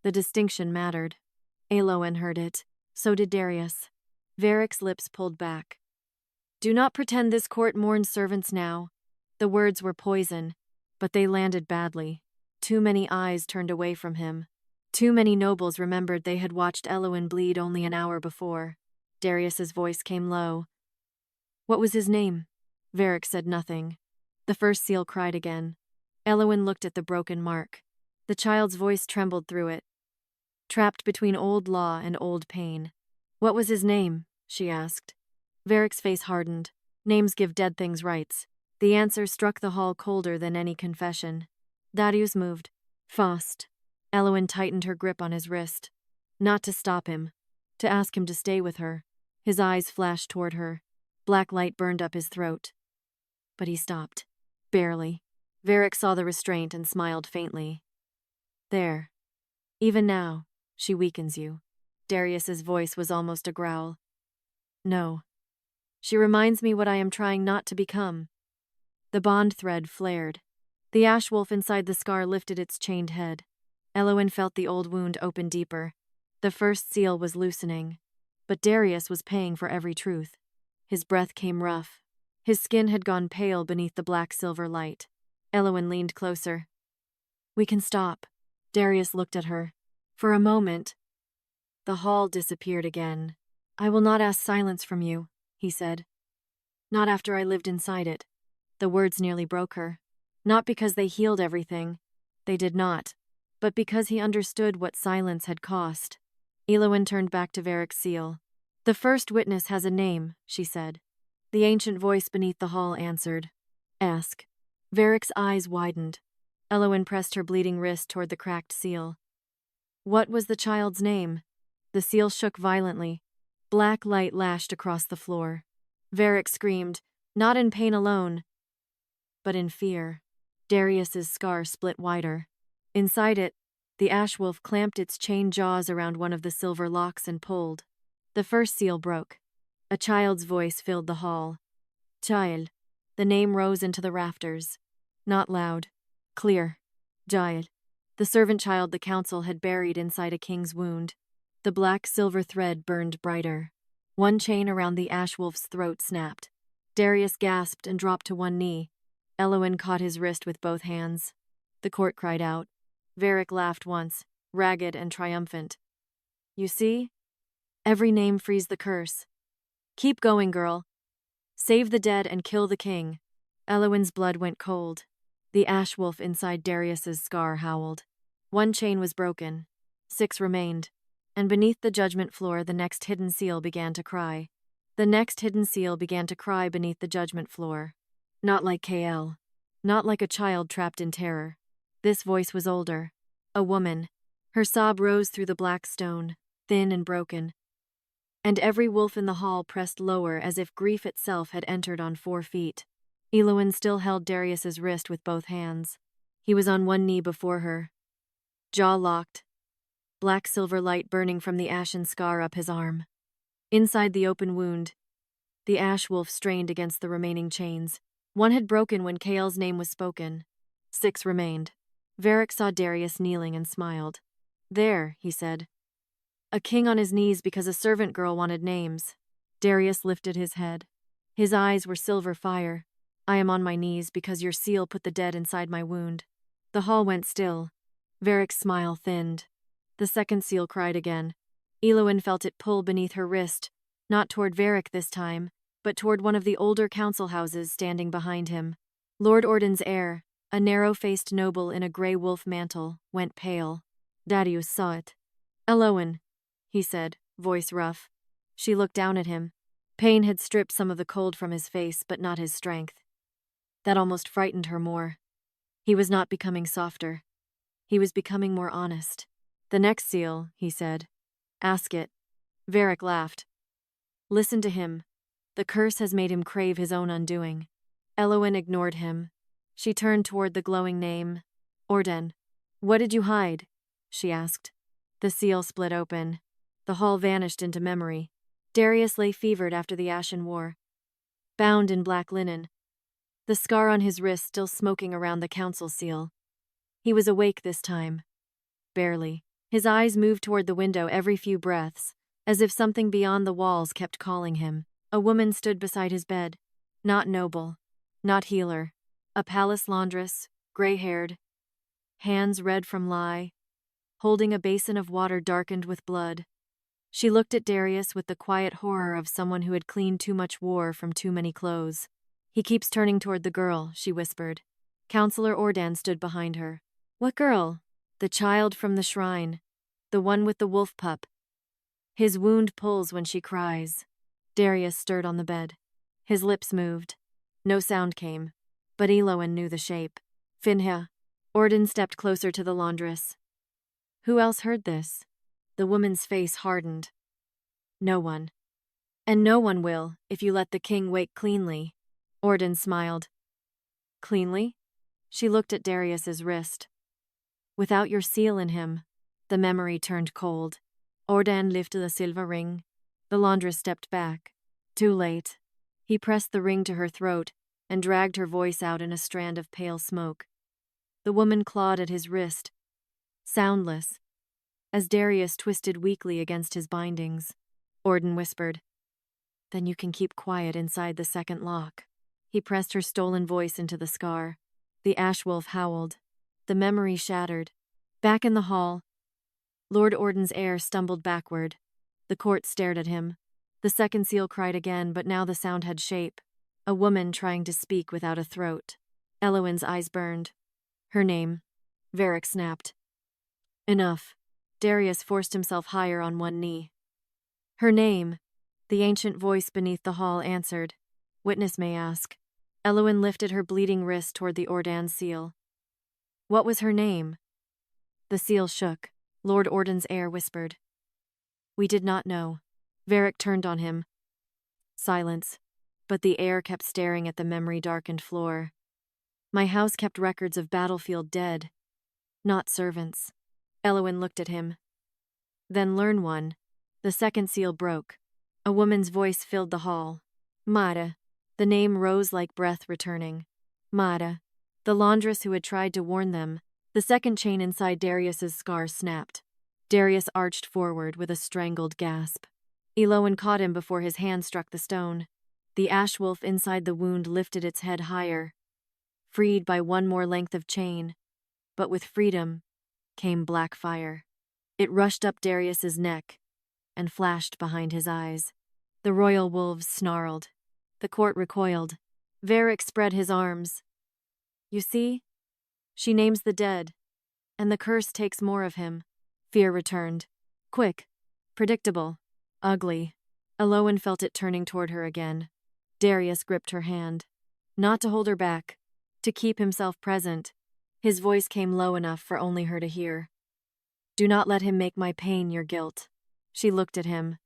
A: The distinction mattered. Elowen heard it. So did Darius. Varric's lips pulled back. "Do not pretend this court mourns servants now." The words were poison, but they landed badly. Too many eyes turned away from him. Too many nobles remembered they had watched Elowen bleed only an hour before. Darius's voice came low. "What was his name?" Varric said nothing. The first seal cried again. Elowen looked at the broken mark. The child's voice trembled through it. Trapped between old law and old pain. "What was his name?" she asked. Varric's face hardened. Names give dead things rights. The answer struck the hall colder than any confession. Darius moved. Fast. Elowen tightened her grip on his wrist. Not to stop him. To ask him to stay with her. His eyes flashed toward her. Black light burned up his throat. But he stopped. Barely. Varric saw the restraint and smiled faintly. "There. Even now, she weakens you." Darius's voice was almost a growl. "No. She reminds me what I am trying not to become." The bond thread flared. The ash wolf inside the scar lifted its chained head. Elowen felt the old wound open deeper. The first seal was loosening. But Darius was paying for every truth. His breath came rough. His skin had gone pale beneath the black-silver light. Elowen leaned closer. "We can stop." Darius looked at her. For a moment, the hall disappeared again. "I will not ask silence from you," he said. "Not after I lived inside it." The words nearly broke her. Not because they healed everything. They did not. But because he understood what silence had cost. Elowen turned back to Varric's seal. "The first witness has a name," she said. The ancient voice beneath the hall answered. "Ask." Varric's eyes widened. Elowen pressed her bleeding wrist toward the cracked seal. What was the child's name? The seal shook violently. Black light lashed across the floor. Varric screamed, not in pain alone, but in fear. Darius's scar split wider. Inside it, the ash wolf clamped its chained jaws around one of the silver locks and pulled. The first seal broke. A child's voice filled the hall. Jael. The name rose into the rafters. Not loud. Clear. Jael. The servant child the council had buried inside a king's wound. The black silver thread burned brighter. One chain around the ash wolf's throat snapped. Darius gasped and dropped to one knee. Elowen caught his wrist with both hands. The court cried out. Varric laughed once, ragged and triumphant. You see? Every name frees the curse. Keep going, girl. Save the dead and kill the king. Elowen's blood went cold. The ash wolf inside Darius's scar howled. One chain was broken. 6 remained. And beneath the judgment floor the next hidden seal began to cry. The next hidden seal began to cry beneath the judgment floor. Not like KL. Not like a child trapped in terror. This voice was older. A woman. Her sob rose through the black stone, thin and broken. And every wolf in the hall pressed lower as if grief itself had entered on 4 feet. Elowen still held Darius's wrist with both hands. He was on one knee before her. Jaw locked. Black silver light burning from the ashen scar up his arm. Inside the open wound, the ash wolf strained against the remaining chains. One had broken when Kael's name was spoken. 6 remained. Varric saw Darius kneeling and smiled. There, he said. A king on his knees because a servant girl wanted names. Darius lifted his head. His eyes were silver fire. I am on my knees because your seal put the dead inside my wound. The hall went still. Varric's smile thinned. The second seal cried again. Elowen felt it pull beneath her wrist, not toward Varric this time, but toward one of the older council houses standing behind him. Lord Orden's heir, a narrow-faced noble in a grey wolf mantle, went pale. Darius saw it. Elowen, he said, voice rough. She looked down at him. Pain had stripped some of the cold from his face, but not his strength. That almost frightened her more. He was not becoming softer. He was becoming more honest. The next seal, he said. Ask it. Varric laughed. Listen to him. The curse has made him crave his own undoing. Elowen ignored him. She turned toward the glowing name. Orden. What did you hide? She asked. The seal split open. The hall vanished into memory. Darius lay fevered after the Ashen War. Bound in black linen. The scar on his wrist still smoking around the council seal. He was awake this time. Barely. His eyes moved toward the window every few breaths, as if something beyond the walls kept calling him. A woman stood beside his bed. Not noble. Not healer. A palace laundress, gray-haired. Hands red from lye. Holding a basin of water darkened with blood. She looked at Darius with the quiet horror of someone who had cleaned too much war from too many clothes. He keeps turning toward the girl, she whispered. Counselor Ordan stood behind her. What girl? The child from the shrine. The one with the wolf pup. His wound pulls when she cries. Darius stirred on the bed. His lips moved. No sound came. But Elowen knew the shape. Finha. Orden stepped closer to the laundress. Who else heard this? The woman's face hardened. No one. And no one will, if you let the king wake cleanly. Orden smiled. Cleanly? She looked at Darius's wrist. Without your seal in him. The memory turned cold. Ordan lifted the silver ring. The laundress stepped back. Too late. He pressed the ring to her throat and dragged her voice out in a strand of pale smoke. The woman clawed at his wrist. Soundless. As Darius twisted weakly against his bindings, Orden whispered, Then you can keep quiet inside the second lock. He pressed her stolen voice into the scar. The ash wolf howled. The memory shattered. Back in the hall, Lord Orden's heir stumbled backward. The court stared at him. The second seal cried again, but now the sound had shape. A woman trying to speak without a throat. Elowen's eyes burned. Her name. Varric snapped. Enough. Darius forced himself higher on one knee. Her name. The ancient voice beneath the hall answered. Witness may ask. Elowen lifted her bleeding wrist toward the Ordan seal. What was her name? The seal shook. Lord Orden's heir whispered. We did not know. Varric turned on him. Silence. But the heir kept staring at the memory-darkened floor. My house kept records of battlefield dead. Not servants. Elowen looked at him. Then learn one. The second seal broke. A woman's voice filled the hall. Mara. The name rose like breath returning. Mara, the laundress who had tried to warn them. The second chain inside Darius's scar snapped. Darius arched forward with a strangled gasp. Elowen caught him before his hand struck the stone. The ash wolf inside the wound lifted its head higher, freed by one more length of chain. But with freedom came black fire. It rushed up Darius's neck and flashed behind his eyes. The royal wolves snarled. The court recoiled. Varric spread his arms. You see? She names the dead, and the curse takes more of him. Fear returned. Quick, predictable, ugly. Elowen felt it turning toward her again. Darius gripped her hand. Not to hold her back, to keep himself present. His voice came low enough for only her to hear. Do not let him make my pain your guilt. She looked at him.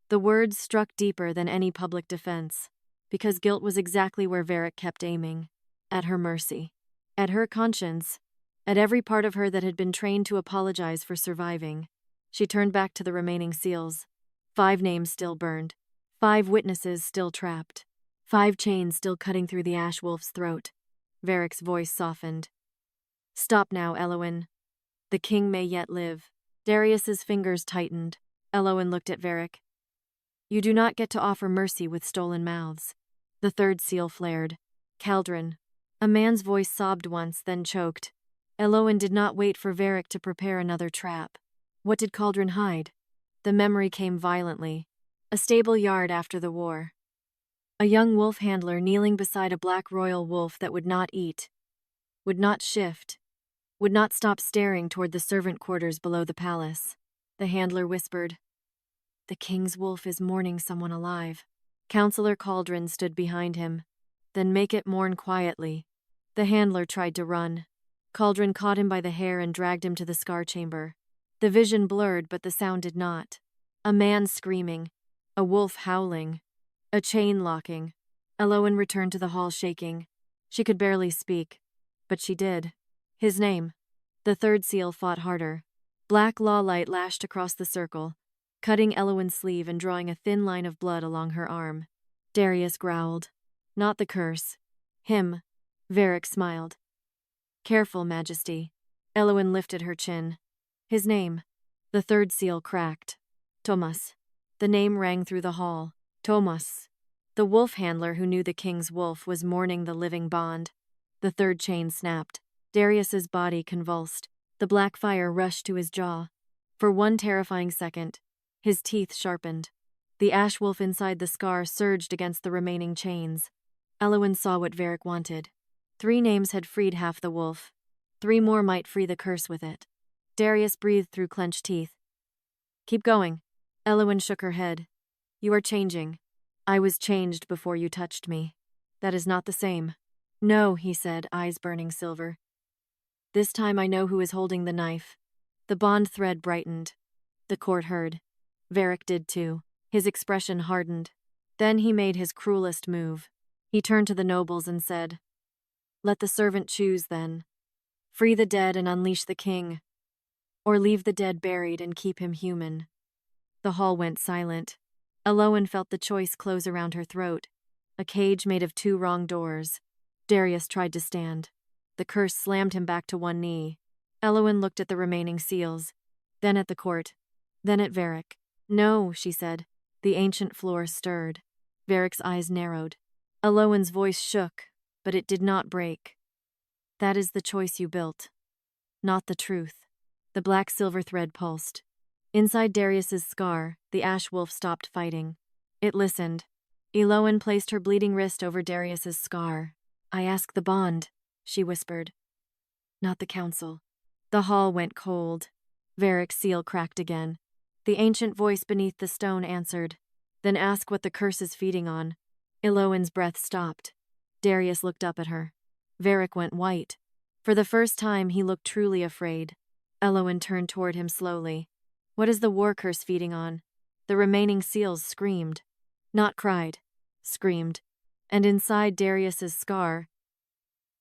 A: The words struck deeper than any public defense, because guilt was exactly where Varric kept aiming. At her mercy. At her conscience. At every part of her that had been trained to apologize for surviving. She turned back to the remaining seals. 5 names still burned. 5 witnesses still trapped. 5 chains still cutting through the ash wolf's throat. Varric's voice softened. Stop now, Elowen. The king may yet live. Darius's fingers tightened. Elowen looked at Varric. You do not get to offer mercy with stolen mouths. The third seal flared. Caldron. A man's voice sobbed once, then choked. Elowen did not wait for Varric to prepare another trap. What did Caldron hide? The memory came violently. A stable yard after the war. A young wolf handler kneeling beside a black royal wolf that would not eat, would not shift, would not stop staring toward the servant quarters below the palace. The handler whispered, The king's wolf is mourning someone alive. Counselor Caldron stood behind him. Then make it mourn quietly. The handler tried to run. Caldron caught him by the hair and dragged him to the scar chamber. The vision blurred, but the sound did not. A man screaming. A wolf howling. A chain locking. Elowen returned to the hall shaking. She could barely speak, but she did. His name. The third seal fought harder. Black law light lashed across the circle, cutting Elowen's sleeve and drawing a thin line of blood along her arm. Darius growled. Not the curse. Him. Varric smiled. Careful, Majesty. Elowen lifted her chin. His name. The third seal cracked. Tomas. The name rang through the hall. Tomas. The wolf handler who knew the king's wolf was mourning the living bond. The third chain snapped. Darius's body convulsed. The black fire rushed to his jaw. For one terrifying second, his teeth sharpened. The ash wolf inside the scar surged against the remaining chains. Elowen saw what Varric wanted. 3 names had freed half the wolf. 3 more might free the curse with it. Darius breathed through clenched teeth. Keep going. Elowen shook her head. You are changing. I was changed before you touched me. That is not the same. No, he said, eyes burning silver. This time I know who is holding the knife. The bond thread brightened. The court heard. Varric did too. His expression hardened. Then he made his cruelest move. He turned to the nobles and said, Let the servant choose, then. Free the dead and unleash the king. Or leave the dead buried and keep him human. The hall went silent. Elowen felt the choice close around her throat. A cage made of 2 wrong doors. Darius tried to stand. The curse slammed him back to one knee. Elowen looked at the remaining seals, then at the court, then at Varric. No, she said. The ancient floor stirred. Varric's eyes narrowed. Elowen's voice shook, but it did not break. That is the choice you built. Not the truth. The black silver thread pulsed. Inside Darius's scar, the ash wolf stopped fighting. It listened. Elowen placed her bleeding wrist over Darius's scar. I ask the bond, she whispered. Not the council. The hall went cold. Varric's seal cracked again. The ancient voice beneath the stone answered. Then ask what the curse is feeding on. Elowen's breath stopped. Darius looked up at her. Varric went white. For the first time, he looked truly afraid. Elowen turned toward him slowly. What is the war curse feeding on? The remaining seals screamed. Not cried. Screamed. And inside Darius's scar,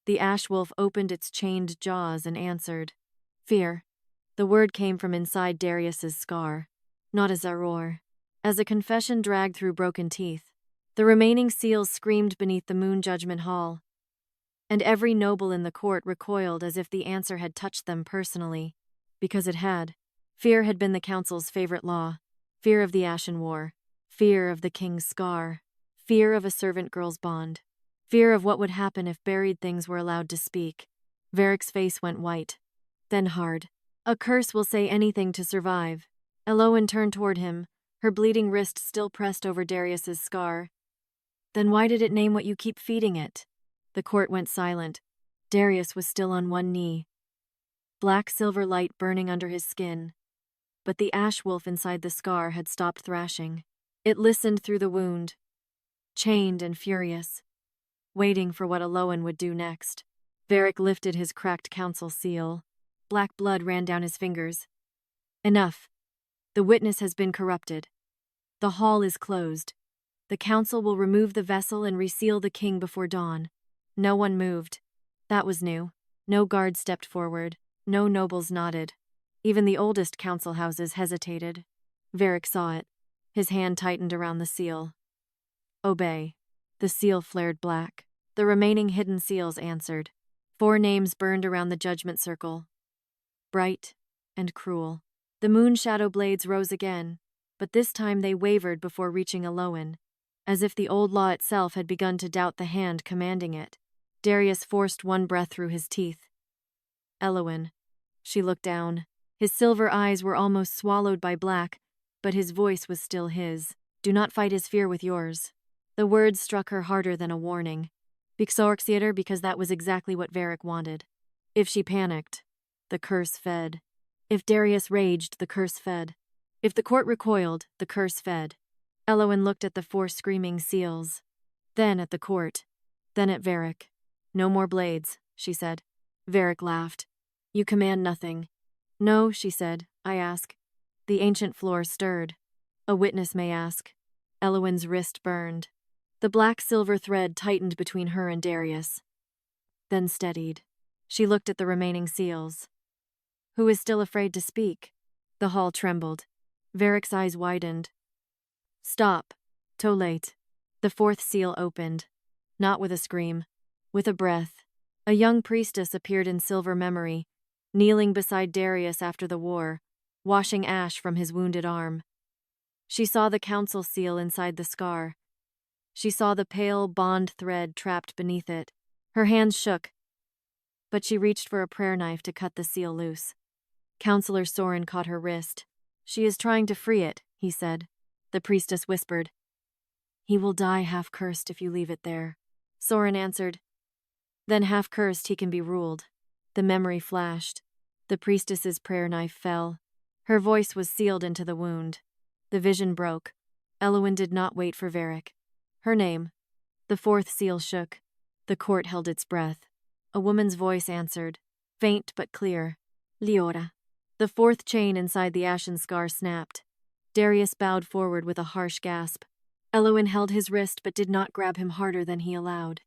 A: the ash wolf opened its chained jaws and answered. Fear. The word came from inside Darius's scar, not as a roar. As a confession dragged through broken teeth, The remaining seals screamed beneath the moon judgment hall, and every noble in the court recoiled as if the answer had touched them personally. Because it had. Fear had been the council's favorite law. Fear of the Ashen War. Fear of the king's scar. Fear of a servant girl's bond. Fear of what would happen if buried things were allowed to speak. Verek's face went white, then hard. A curse will say anything to survive. Elowen turned toward him, her bleeding wrist still pressed over Darius's scar. Then why did it name what you keep feeding it? The court went silent. Darius was still on one knee, black silver light burning under his skin. But the ash wolf inside the scar had stopped thrashing. It listened through the wound, chained and furious, waiting for what Elowen would do next. Verek lifted his cracked council seal. Black blood ran down his fingers. Enough. The witness has been corrupted. The hall is closed. The council will remove the vessel and reseal the king before dawn. No one moved. That was new. No guard stepped forward. No nobles nodded. Even the oldest council houses hesitated. Verek saw it. His hand tightened around the seal. Obey. The seal flared black. The remaining hidden seals answered. 4 names burned around the judgment circle. Bright and cruel. The moon shadow blades rose again, but this time they wavered before reaching Elowen, as if the old law itself had begun to doubt the hand commanding it. Darius forced one breath through his teeth. Elowen. She looked down. His silver eyes were almost swallowed by black, but his voice was still his. Do not fight his fear with yours. The words struck her harder than a warning. Because that was exactly what Verek wanted. If she panicked, the curse fed. If Darius raged, the curse fed. If the court recoiled, the curse fed. Elowen looked at the 4 screaming seals, then at the court, then at Verek. No more blades, she said. Verek laughed. You command nothing. No, she said, I ask. The ancient floor stirred. A witness may ask. Elowen's wrist burned. The black-silver thread tightened between her and Darius, then steadied. She looked at the remaining seals. Who is still afraid to speak? The hall trembled. Verek's eyes widened. Stop. Too late. The 4th seal opened. Not with a scream. With a breath. A young priestess appeared in silver memory, kneeling beside Darius after the war, washing ash from his wounded arm. She saw the council seal inside the scar. She saw the pale bond thread trapped beneath it. Her hands shook, but she reached for a prayer knife to cut the seal loose. Counselor Soren caught her wrist. She is trying to free it, he said. The priestess whispered. He will die half-cursed if you leave it there. Soren answered. Then half-cursed he can be ruled. The memory flashed. The priestess's prayer knife fell. Her voice was sealed into the wound. The vision broke. Elowen did not wait for Verek. Her name. The 4th seal shook. The court held its breath. A woman's voice answered, faint but clear. Leora. The 4th chain inside the Ashen Scar snapped. Darius bowed forward with a harsh gasp. Elowen held his wrist but did not grab him harder than he allowed.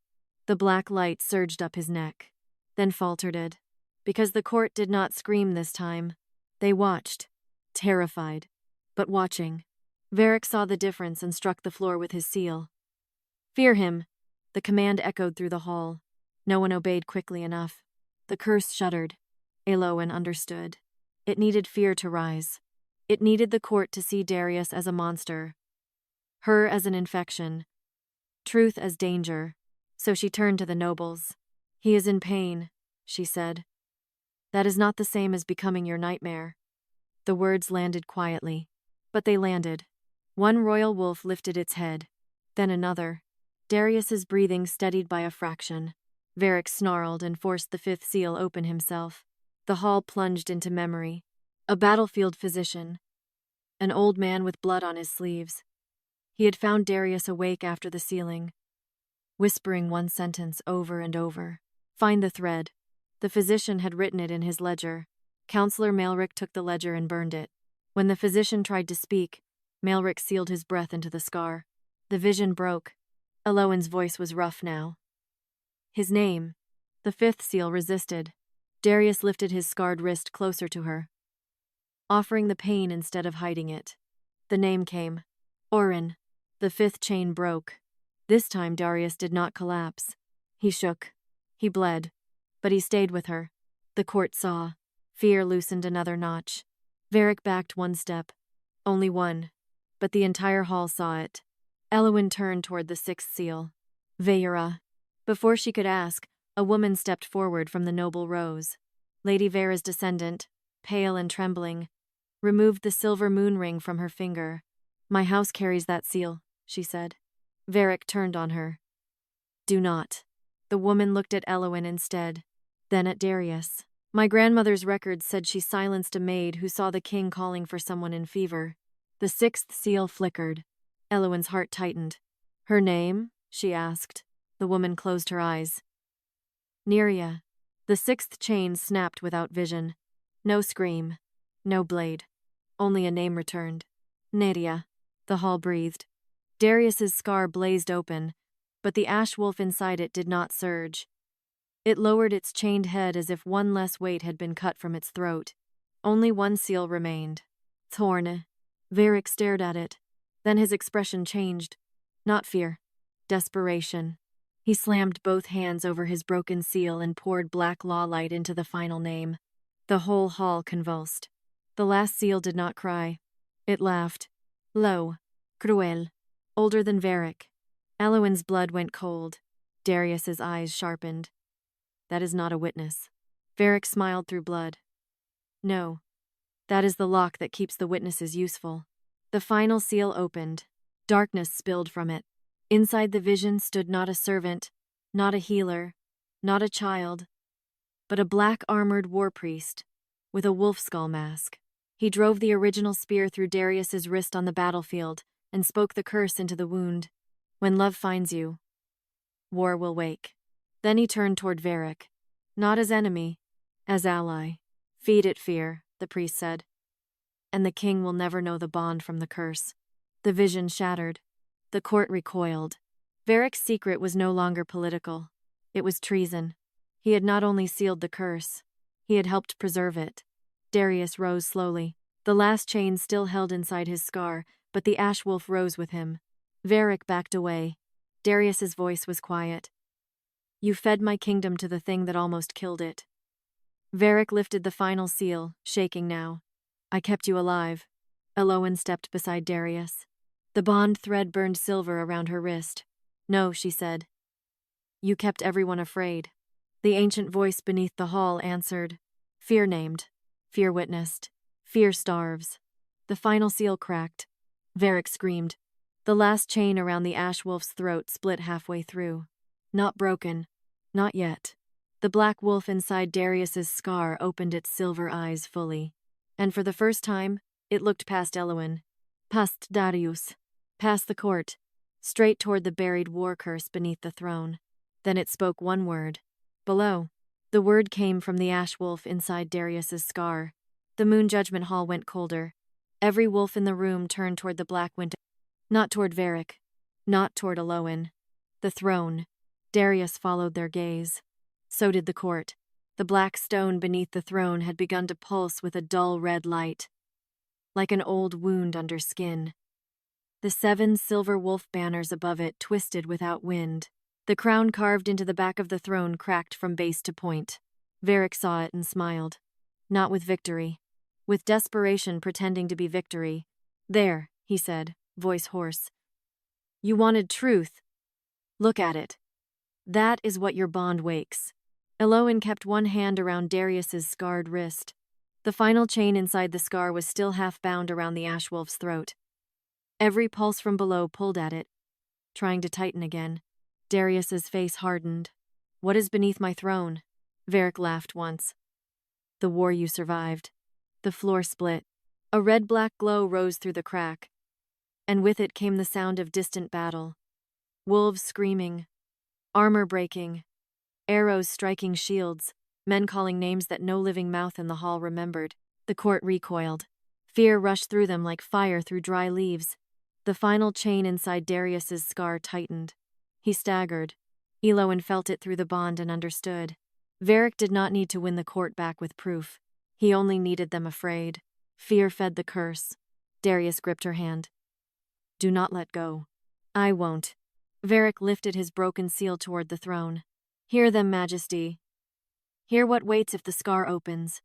A: The black light surged up his neck, then faltered. Because the court did not scream this time. They watched, terrified, but watching. Verek saw the difference and struck the floor with his seal. Fear him. The command echoed through the hall. No one obeyed quickly enough. The curse shuddered. Elowen understood. It needed fear to rise. It needed the court to see Darius as a monster, her as an infection, truth as danger. So she turned to the nobles. He is in pain, she said. That is not the same as becoming your nightmare. The words landed quietly, but they landed. One royal wolf lifted its head, then another. Darius's breathing steadied by a fraction. Verek snarled and forced the 5th seal open himself. The hall plunged into memory. A battlefield physician. An old man with blood on his sleeves. He had found Darius awake after the sealing, whispering one sentence over and over. Find the thread. The physician had written it in his ledger. Counselor Malric took the ledger and burned it. When the physician tried to speak, Malric sealed his breath into the scar. The vision broke. Elowen's voice was rough now. His name. The 5th seal resisted. Darius lifted his scarred wrist closer to her, offering the pain instead of hiding it. The name came. Orin. The 5th chain broke. This time Darius did not collapse. He shook. He bled. But he stayed with her. The court saw. Fear loosened another notch. Veyr backed one step. Only one. But the entire hall saw it. Elowen turned toward the sixth seal. Veyra. Before she could ask, a woman stepped forward from the noble rows. Lady Veyra's descendant, pale and trembling, removed the silver moon ring from her finger. "My house carries that seal," she said. Veyr turned on her. "Do not." The woman looked at Elowen instead, then at Darius. "My grandmother's records said she silenced a maid who saw the king calling for someone in fever." The sixth seal flickered. Elowen's heart tightened. "Her name?" she asked. The woman closed her eyes. "Neria." The sixth chain snapped without vision. No scream. No blade. Only a name returned. Neria. The hall breathed. Darius's scar blazed open, but the ash wolf inside it did not surge. It lowered its chained head as if one less weight had been cut from its throat. Only one seal remained. Thorn. Veyr stared at it. Then his expression changed. Not fear. Desperation. He slammed both hands over his broken seal and poured black law light into the final name. The whole hall convulsed. The last seal did not cry. It laughed. Low. Cruel. Older than Veyr. Elowen's blood went cold. Darius's eyes sharpened. "That is not a witness." Veyr smiled through blood. "No. That is the lock that keeps the witnesses useful." The final seal opened. Darkness spilled from it. Inside the vision stood not a servant, not a healer, not a child, but a black-armored war priest with a wolf skull mask. He drove the original spear through Darius's wrist on the battlefield and spoke the curse into the wound. "When love finds you, war will wake." Then he turned toward Veyr. "Not as enemy, as ally. Feed it fear," the priest said. "And the king will never know the bond from the curse." The vision shattered. The court recoiled. Veyr's secret was no longer political. It was treason. He had not only sealed the curse, he had helped preserve it. Darius rose slowly. The last chain still held inside his scar, but the ash wolf rose with him. Veyr backed away. Darius's voice was quiet. "You fed my kingdom to the thing that almost killed it." Veyr lifted the final seal, shaking now. "I kept you alive." Elowen stepped beside Darius. The bond thread burned silver around her wrist. "No," she said. "You kept everyone afraid." The ancient voice beneath the hall answered. "Fear named. Fear witnessed. Fear starves." The final seal cracked. Veyr screamed. The last chain around the ash wolf's throat split halfway through. Not broken. Not yet. The black wolf inside Darius's scar opened its silver eyes fully. And for the first time, it looked past Elowen. Past Darius. Past the court. Straight toward the buried war curse beneath the throne. Then it spoke one word. Below. The word came from the ash wolf inside Darius's scar. The moon judgment hall went colder. Every wolf in the room turned toward the black window. Not toward Veyr. Not toward Elowen. The throne. Darius followed their gaze. So did the court. The black stone beneath the throne had begun to pulse with a dull red light. Like an old wound under skin. The 7 silver wolf banners above it twisted without wind. The crown carved into the back of the throne cracked from base to point. Veyr saw it and smiled. Not with victory. With desperation pretending to be victory. "There," he said, voice hoarse. "You wanted truth. Look at it. That is what your bond wakes." Elowen kept one hand around Darius's scarred wrist. The final chain inside the scar was still half bound around the ash wolf's throat. Every pulse from below pulled at it, trying to tighten again. Darius's face hardened. "What is beneath my throne?" Veyr laughed once. "The war you survived." The floor split. A red-black glow rose through the crack. And with it came the sound of distant battle. Wolves screaming. Armor breaking. Arrows striking shields. Men calling names that no living mouth in the hall remembered. The court recoiled. Fear rushed through them like fire through dry leaves. The final chain inside Darius's scar tightened. He staggered. Elowen felt it through the bond and understood. Veyr did not need to win the court back with proof. He only needed them afraid. Fear fed the curse. Darius gripped her hand. "Do not let go." "I won't." Varric lifted his broken seal toward the throne. Hear them, Majesty. Hear what waits if the scar opens.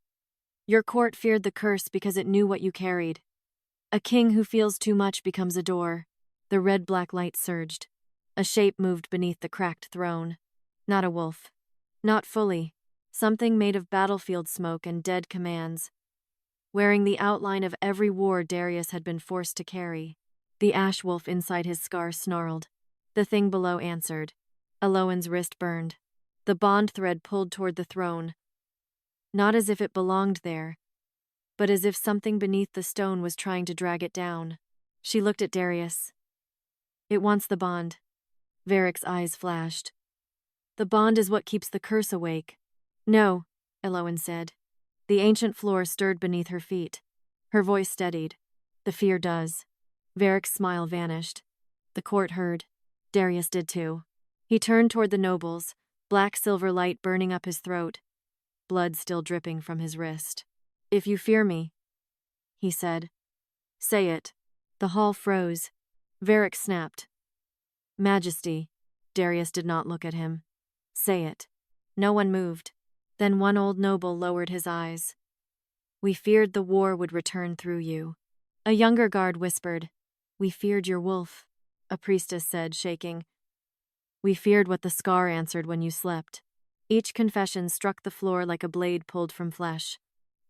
A: Your court feared the curse because it knew what you carried. A king who feels too much becomes a door. The red-black light surged. A shape moved beneath the cracked throne. Not a wolf. Not fully. Something made of battlefield smoke and dead commands. Wearing the outline of every war Darius had been forced to carry. The ash wolf inside his scar snarled. The thing below answered. Elowen's wrist burned. The bond thread pulled toward the throne. Not as if it belonged there, but as if something beneath the stone was trying to drag it down. She looked at Darius. It wants the bond. Varric's eyes flashed. The bond is what keeps the curse awake. No, Elowen said. The ancient floor stirred beneath her feet. Her voice steadied. The fear does. Varric's smile vanished. The court heard. Darius did too. He turned toward the nobles, black silver light burning up his throat, blood still dripping from his wrist. If you fear me, he said, say it. The hall froze. Varric snapped. Majesty. Darius did not look at him. Say it. No one moved. Then one old noble lowered his eyes. We feared the war would return through you. A younger guard whispered. We feared your wolf, a priestess said, shaking. We feared what the scar answered when you slept. Each confession struck the floor like a blade pulled from flesh.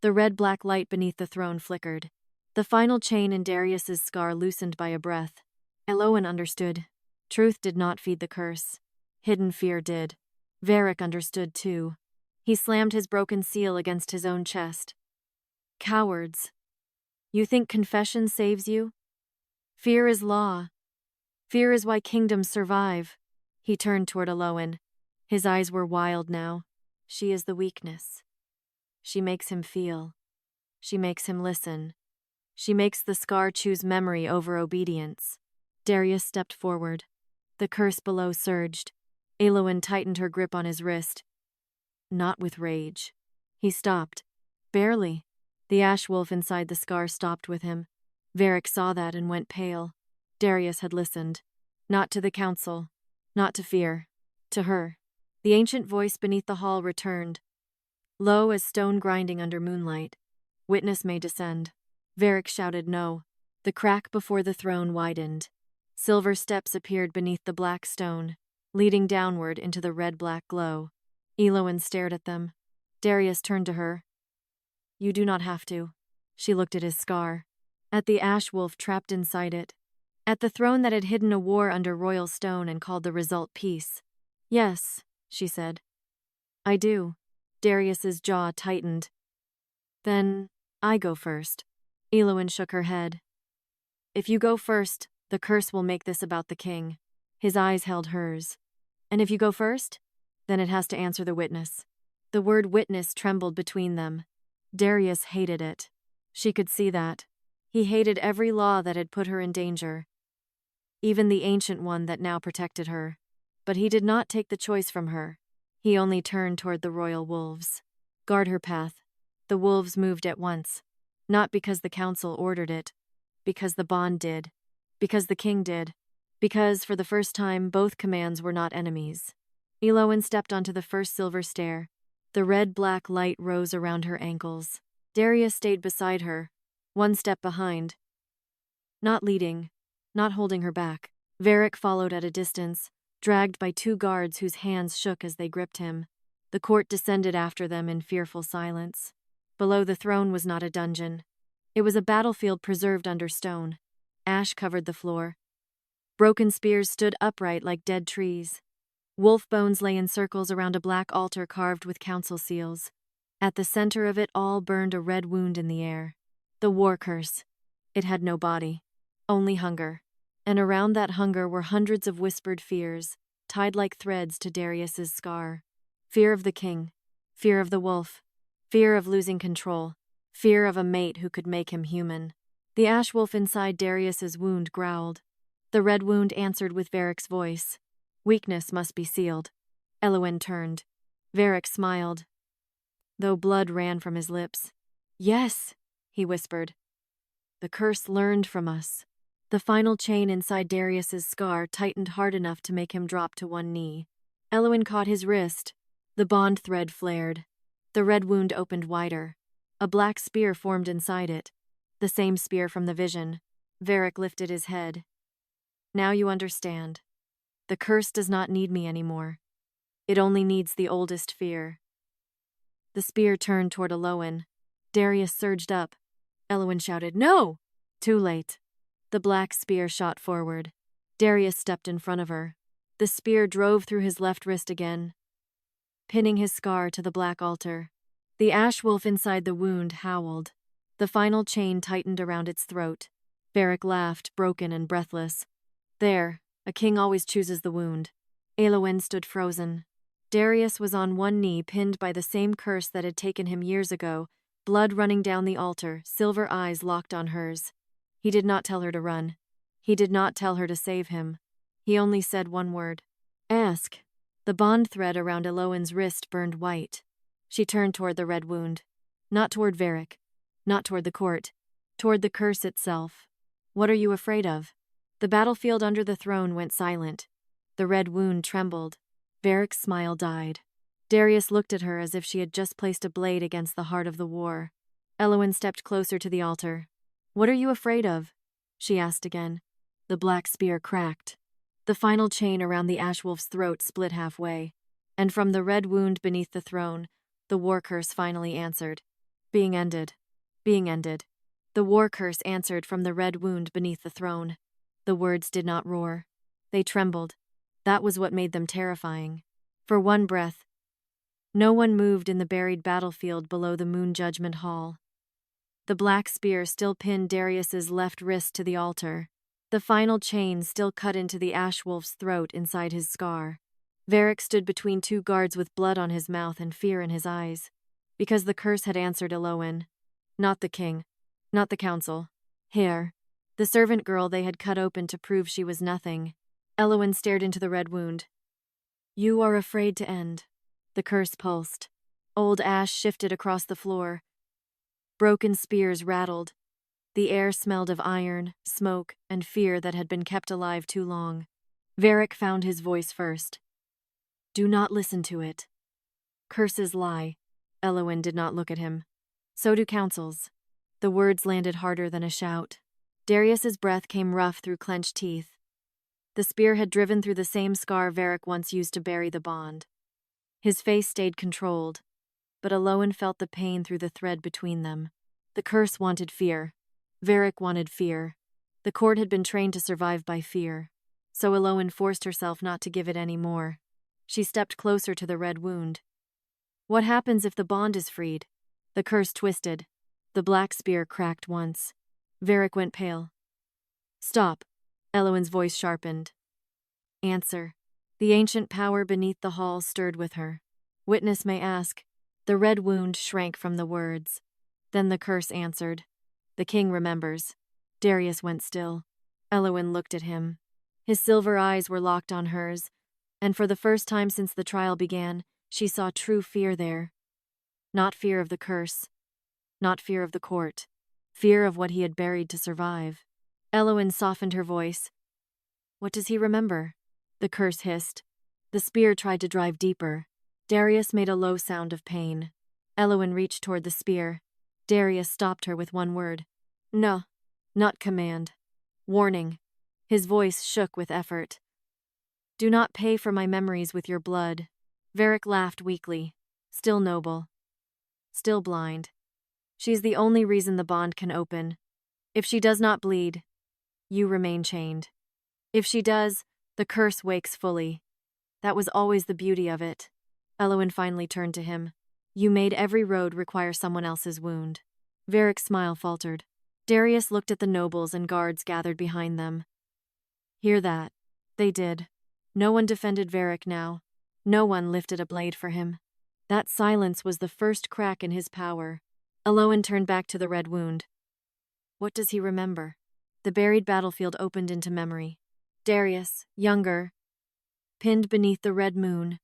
A: The red-black light beneath the throne flickered. The final chain in Darius's scar loosened by a breath. Elowen understood. Truth did not feed the curse. Hidden fear did. Varric understood too. He slammed his broken seal against his own chest. Cowards. You think confession saves you? Fear is law. Fear is why kingdoms survive. He turned toward Elowen. His eyes were wild now. She is the weakness. She makes him feel. She makes him listen. She makes the scar choose memory over obedience. Darius stepped forward. The curse below surged. Elowen tightened her grip on his wrist. Not with rage. He stopped. Barely. The ash wolf inside the scar stopped with him. Varric saw that and went pale. Darius had listened. Not to the council. Not to fear. To her. The ancient voice beneath the hall returned. Low as stone grinding under moonlight. Witness may descend. Varric shouted no. The crack before the throne widened. Silver steps appeared beneath the black stone, leading downward into the red-black glow. Elowen stared at them. Darius turned to her. You do not have to. She looked at his scar. At the ash wolf trapped inside it. At the throne that had hidden a war under royal stone and called the result peace. Yes, she said. I do. Darius's jaw tightened. Then, I go first. Elowen shook her head. If you go first, the curse will make this about the king. His eyes held hers. And if you go first, then it has to answer the witness. The word witness trembled between them. Darius hated it. She could see that. He hated every law that had put her in danger. Even the ancient one that now protected her. But he did not take the choice from her. He only turned toward the royal wolves. Guard her path. The wolves moved at once. Not because the council ordered it. Because the bond did. Because the king did. Because, for the first time, both commands were not enemies. Elowen stepped onto the first silver stair. The red-black light rose around her ankles. Darius stayed beside her, one step behind. Not leading, not holding her back. Varric followed at a distance, dragged by two guards whose hands shook as they gripped him. The court descended after them in fearful silence. Below the throne was not a dungeon. It was a battlefield preserved under stone. Ash covered the floor. Broken spears stood upright like dead trees. Wolf bones lay in circles around a black altar carved with council seals. At the center of it all burned a red wound in the air. The war curse. It had no body. Only hunger. And around that hunger were hundreds of whispered fears, tied like threads to Darius's scar. Fear of the king. Fear of the wolf. Fear of losing control. Fear of a mate who could make him human. The ash wolf inside Darius's wound growled. The red wound answered with Varric's voice. Weakness must be sealed. Elowen turned. Varric smiled, though blood ran from his lips. Yes, he whispered. The curse learned from us. The final chain inside Darius's scar tightened hard enough to make him drop to one knee. Elowen caught his wrist. The bond thread flared. The red wound opened wider. A black spear formed inside it. The same spear from the vision. Varric lifted his head. Now you understand. The curse does not need me anymore. It only needs the oldest fear. The spear turned toward Elowen. Darius surged up. Elowen shouted, "No!" Too late. The black spear shot forward. Darius stepped in front of her. The spear drove through his left wrist again, pinning his scar to the black altar. The ash wolf inside the wound howled. The final chain tightened around its throat. Varric laughed, broken and breathless. There, a king always chooses the wound. Elowen stood frozen. Darius was on one knee, pinned by the same curse that had taken him years ago, blood running down the altar, silver eyes locked on hers. He did not tell her to run. He did not tell her to save him. He only said one word. Ask. The bond thread around Elowen's wrist burned white. She turned toward the red wound. Not toward Varric. Not toward the court. Toward the curse itself. What are you afraid of? The battlefield under the throne went silent. The red wound trembled. Varric's smile died. Darius looked at her as if she had just placed a blade against the heart of the war. Elowen stepped closer to the altar. What are you afraid of? She asked again. The black spear cracked. The final chain around the ashwolf's throat split halfway. And from the red wound beneath the throne, the war curse finally answered. Being ended. Being ended. The war curse answered from the red wound beneath the throne. The words did not roar. They trembled. That was what made them terrifying. For one breath, no one moved in the buried battlefield below the Moon Judgment Hall. The black spear still pinned Darius's left wrist to the altar. The final chain still cut into the ash wolf's throat inside his scar. Varric stood between two guards with blood on his mouth and fear in his eyes. Because the curse had answered Elowen. Not the king. Not the council. Here. The servant girl they had cut open to prove she was nothing. Elowen stared into the red wound. You are afraid to end. The curse pulsed. Old ash shifted across the floor. Broken spears rattled. The air smelled of iron, smoke, and fear that had been kept alive too long. Varric found his voice first. Do not listen to it. Curses lie. Elowen did not look at him. So do councils. The words landed harder than a shout. Darius's breath came rough through clenched teeth. The spear had driven through the same scar Varric once used to bury the bond. His face stayed controlled, but Elowen felt the pain through the thread between them. The curse wanted fear. Varric wanted fear. The court had been trained to survive by fear, so Elowen forced herself not to give it any more. She stepped closer to the red wound. What happens if the bond is freed? The curse twisted. The black spear cracked once. Varric went pale. Stop. Elowen's voice sharpened. Answer. The ancient power beneath the hall stirred with her. Witness may ask. The red wound shrank from the words. Then the curse answered. The king remembers. Darius went still. Elowen looked at him. His silver eyes were locked on hers, and for the first time since the trial began, she saw true fear there. Not fear of the curse. Not fear of the court. Fear of what he had buried to survive. Elowen softened her voice. What does he remember? The curse hissed. The spear tried to drive deeper. Darius made a low sound of pain. Elowen reached toward the spear. Darius stopped her with one word. No, not command. Warning. His voice shook with effort. Do not pay for my memories with your blood. Varric laughed weakly. Still noble. Still blind. She's the only reason the bond can open. If she does not bleed, you remain chained. If she does, the curse wakes fully. That was always the beauty of it. Elowen finally turned to him. You made every road require someone else's wound. Varric's smile faltered. Darius looked at the nobles and guards gathered behind them. Hear that? They did. No one defended Varric now. No one lifted a blade for him. That silence was the first crack in his power. Elowen turned back to the red wound. What does he remember? The buried battlefield opened into memory. Darius, younger, pinned beneath the red moon,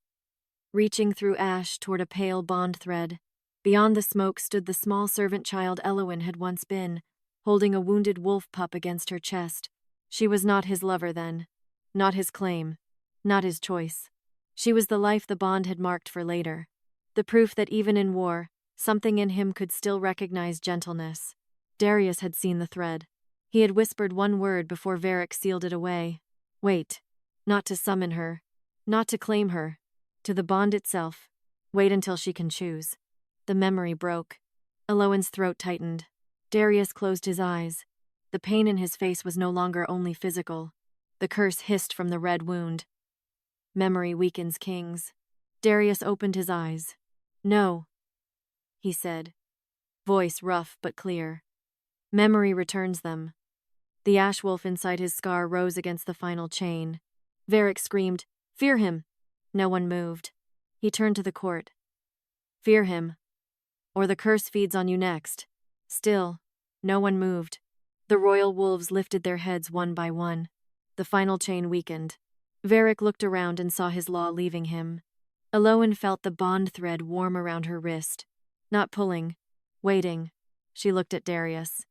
A: reaching through ash toward a pale bond thread. Beyond the smoke stood the small servant child Elowen had once been, holding a wounded wolf pup against her chest. She was not his lover then. Not his claim. Not his choice. She was the life the bond had marked for later. The proof that even in war, something in him could still recognize gentleness. Darius had seen the thread. He had whispered one word before Veyr sealed it away. Wait. Not to summon her. Not to claim her. To the bond itself. Wait until she can choose. The memory broke. Elowen's throat tightened. Darius closed his eyes. The pain in his face was no longer only physical. The curse hissed from the red wound. Memory weakens kings. Darius opened his eyes. No, he said. Voice rough but clear. Memory returns them. The ash wolf inside his scar rose against the final chain. Veyr screamed, "Fear him!" No one moved. He turned to the court. "Fear him, or the curse feeds on you next." Still, no one moved. The royal wolves lifted their heads one by one. The final chain weakened. Veyr looked around and saw his law leaving him. Elowen felt the bond thread warm around her wrist. Not pulling, waiting. She looked at Darius.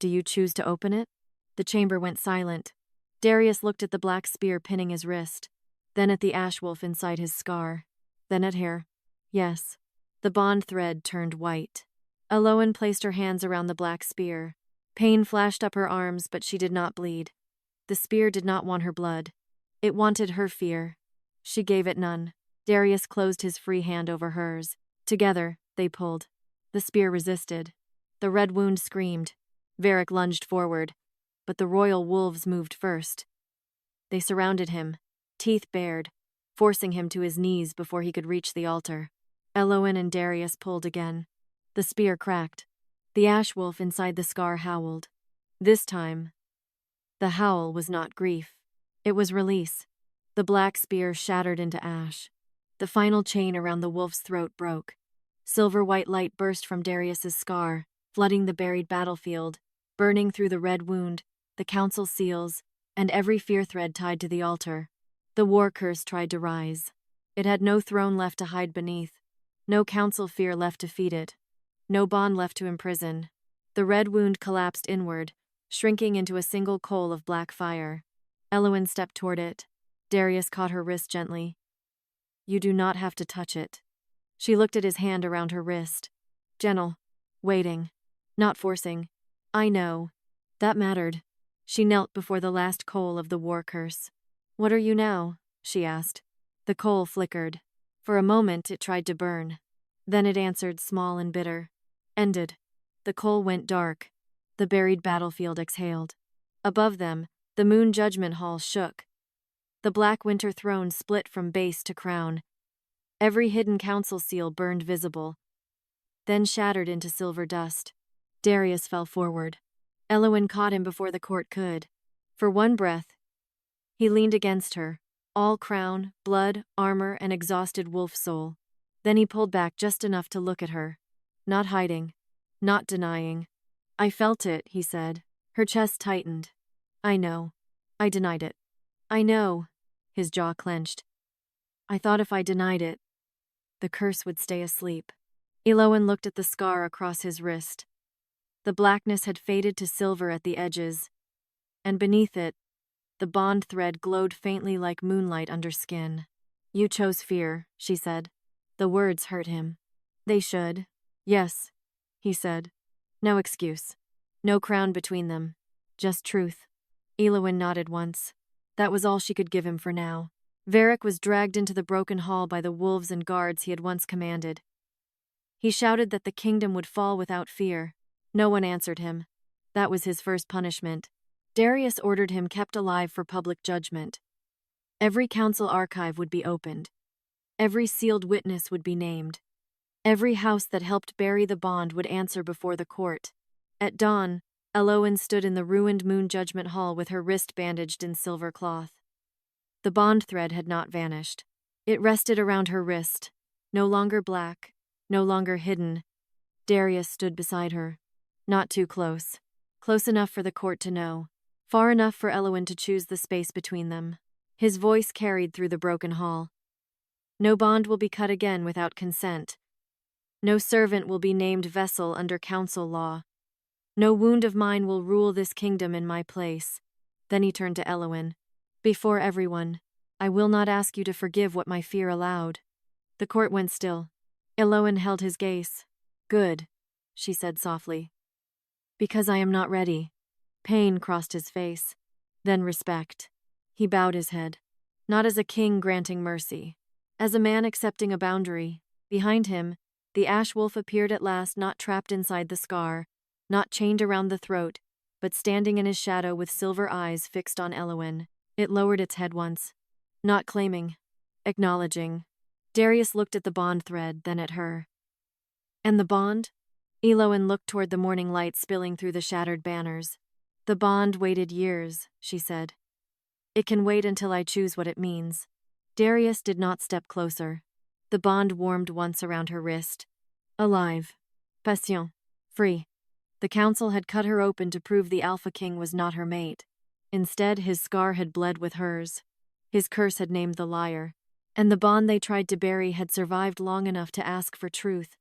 A: "Do you choose to open it?" The chamber went silent. Darius looked at the black spear pinning his wrist, then at the ash wolf inside his scar, then at her. Yes. The bond thread turned white. Elowen placed her hands around the black spear. Pain flashed up her arms, but she did not bleed. The spear did not want her blood. It wanted her fear. She gave it none. Darius closed his free hand over hers. Together, they pulled. The spear resisted. The red wound screamed. Veyr lunged forward, but the royal wolves moved first. They surrounded him, teeth bared, forcing him to his knees before he could reach the altar. Elowen and Darius pulled again. The spear cracked. The ash wolf inside the scar howled. This time, the howl was not grief. It was release. The black spear shattered into ash. The final chain around the wolf's throat broke. Silver-white light burst from Darius's scar, flooding the buried battlefield, burning through the red wound, the council seals, and every fear thread tied to the altar. The war curse tried to rise. It had no throne left to hide beneath, no council fear left to feed it, no bond left to imprison. The red wound collapsed inward, shrinking into a single coal of black fire. Elowen stepped toward it. Darius caught her wrist gently. "You do not have to touch it." She looked at his hand around her wrist. Gentle, waiting, not forcing. "I know." That mattered. She knelt before the last coal of the war curse. "What are you now?" she asked. The coal flickered. For a moment it tried to burn. Then it answered, small and bitter. Ended. The coal went dark. The buried battlefield exhaled. Above them, the moon judgment hall shook. The black winter throne split from base to crown. Every hidden council seal burned visible, then shattered into silver dust. Darius fell forward. Elowen caught him before the court could. For one breath, he leaned against her, all crown, blood, armor, and exhausted wolf soul. Then he pulled back just enough to look at her. Not hiding, not denying. "I felt it," he said. Her chest tightened. "I know. I denied it." "I know." His jaw clenched. "I thought if I denied it, the curse would stay asleep." Elowen looked at the scar across his wrist. The blackness had faded to silver at the edges, and beneath it, the bond thread glowed faintly like moonlight under skin. "You chose fear," she said. The words hurt him. "They should." "Yes," he said. "No excuse. No crown between them. Just truth." Elowen nodded once. That was all she could give him for now. Veyr was dragged into the broken hall by the wolves and guards he had once commanded. He shouted that the kingdom would fall without fear. No one answered him. That was his first punishment. Darius ordered him kept alive for public judgment. Every council archive would be opened. Every sealed witness would be named. Every house that helped bury the bond would answer before the court. At dawn, Elowen stood in the ruined moon judgment hall with her wrist bandaged in silver cloth. The bond thread had not vanished. It rested around her wrist, no longer black, no longer hidden. Darius stood beside her. Not too close. Close enough for the court to know. Far enough for Elowen to choose the space between them. His voice carried through the broken hall. "No bond will be cut again without consent. No servant will be named vessel under council law. No wound of mine will rule this kingdom in my place. Then he turned to Elowen. Before everyone, I will not ask you to forgive what my fear allowed. The court went still. Elowen held his gaze. Good, she said softly. Because I am not ready. Pain crossed his face. Then respect. He bowed his head. Not as a king granting mercy. As a man accepting a boundary. Behind him, the ash wolf appeared at last, not trapped inside the scar, not chained around the throat, but standing in his shadow with silver eyes fixed on Elowen. It lowered its head once. Not claiming. Acknowledging. Darius looked at the bond thread, then at her. And the bond? Elowen looked toward the morning light spilling through the shattered banners. The bond waited years, she said. It can wait until I choose what it means. Darius did not step closer. The bond warmed once around her wrist. Alive. Passion. Free. The council had cut her open to prove the Alpha King was not her mate. Instead, his scar had bled with hers. His curse had named the liar. And the bond they tried to bury had survived long enough to ask for truth.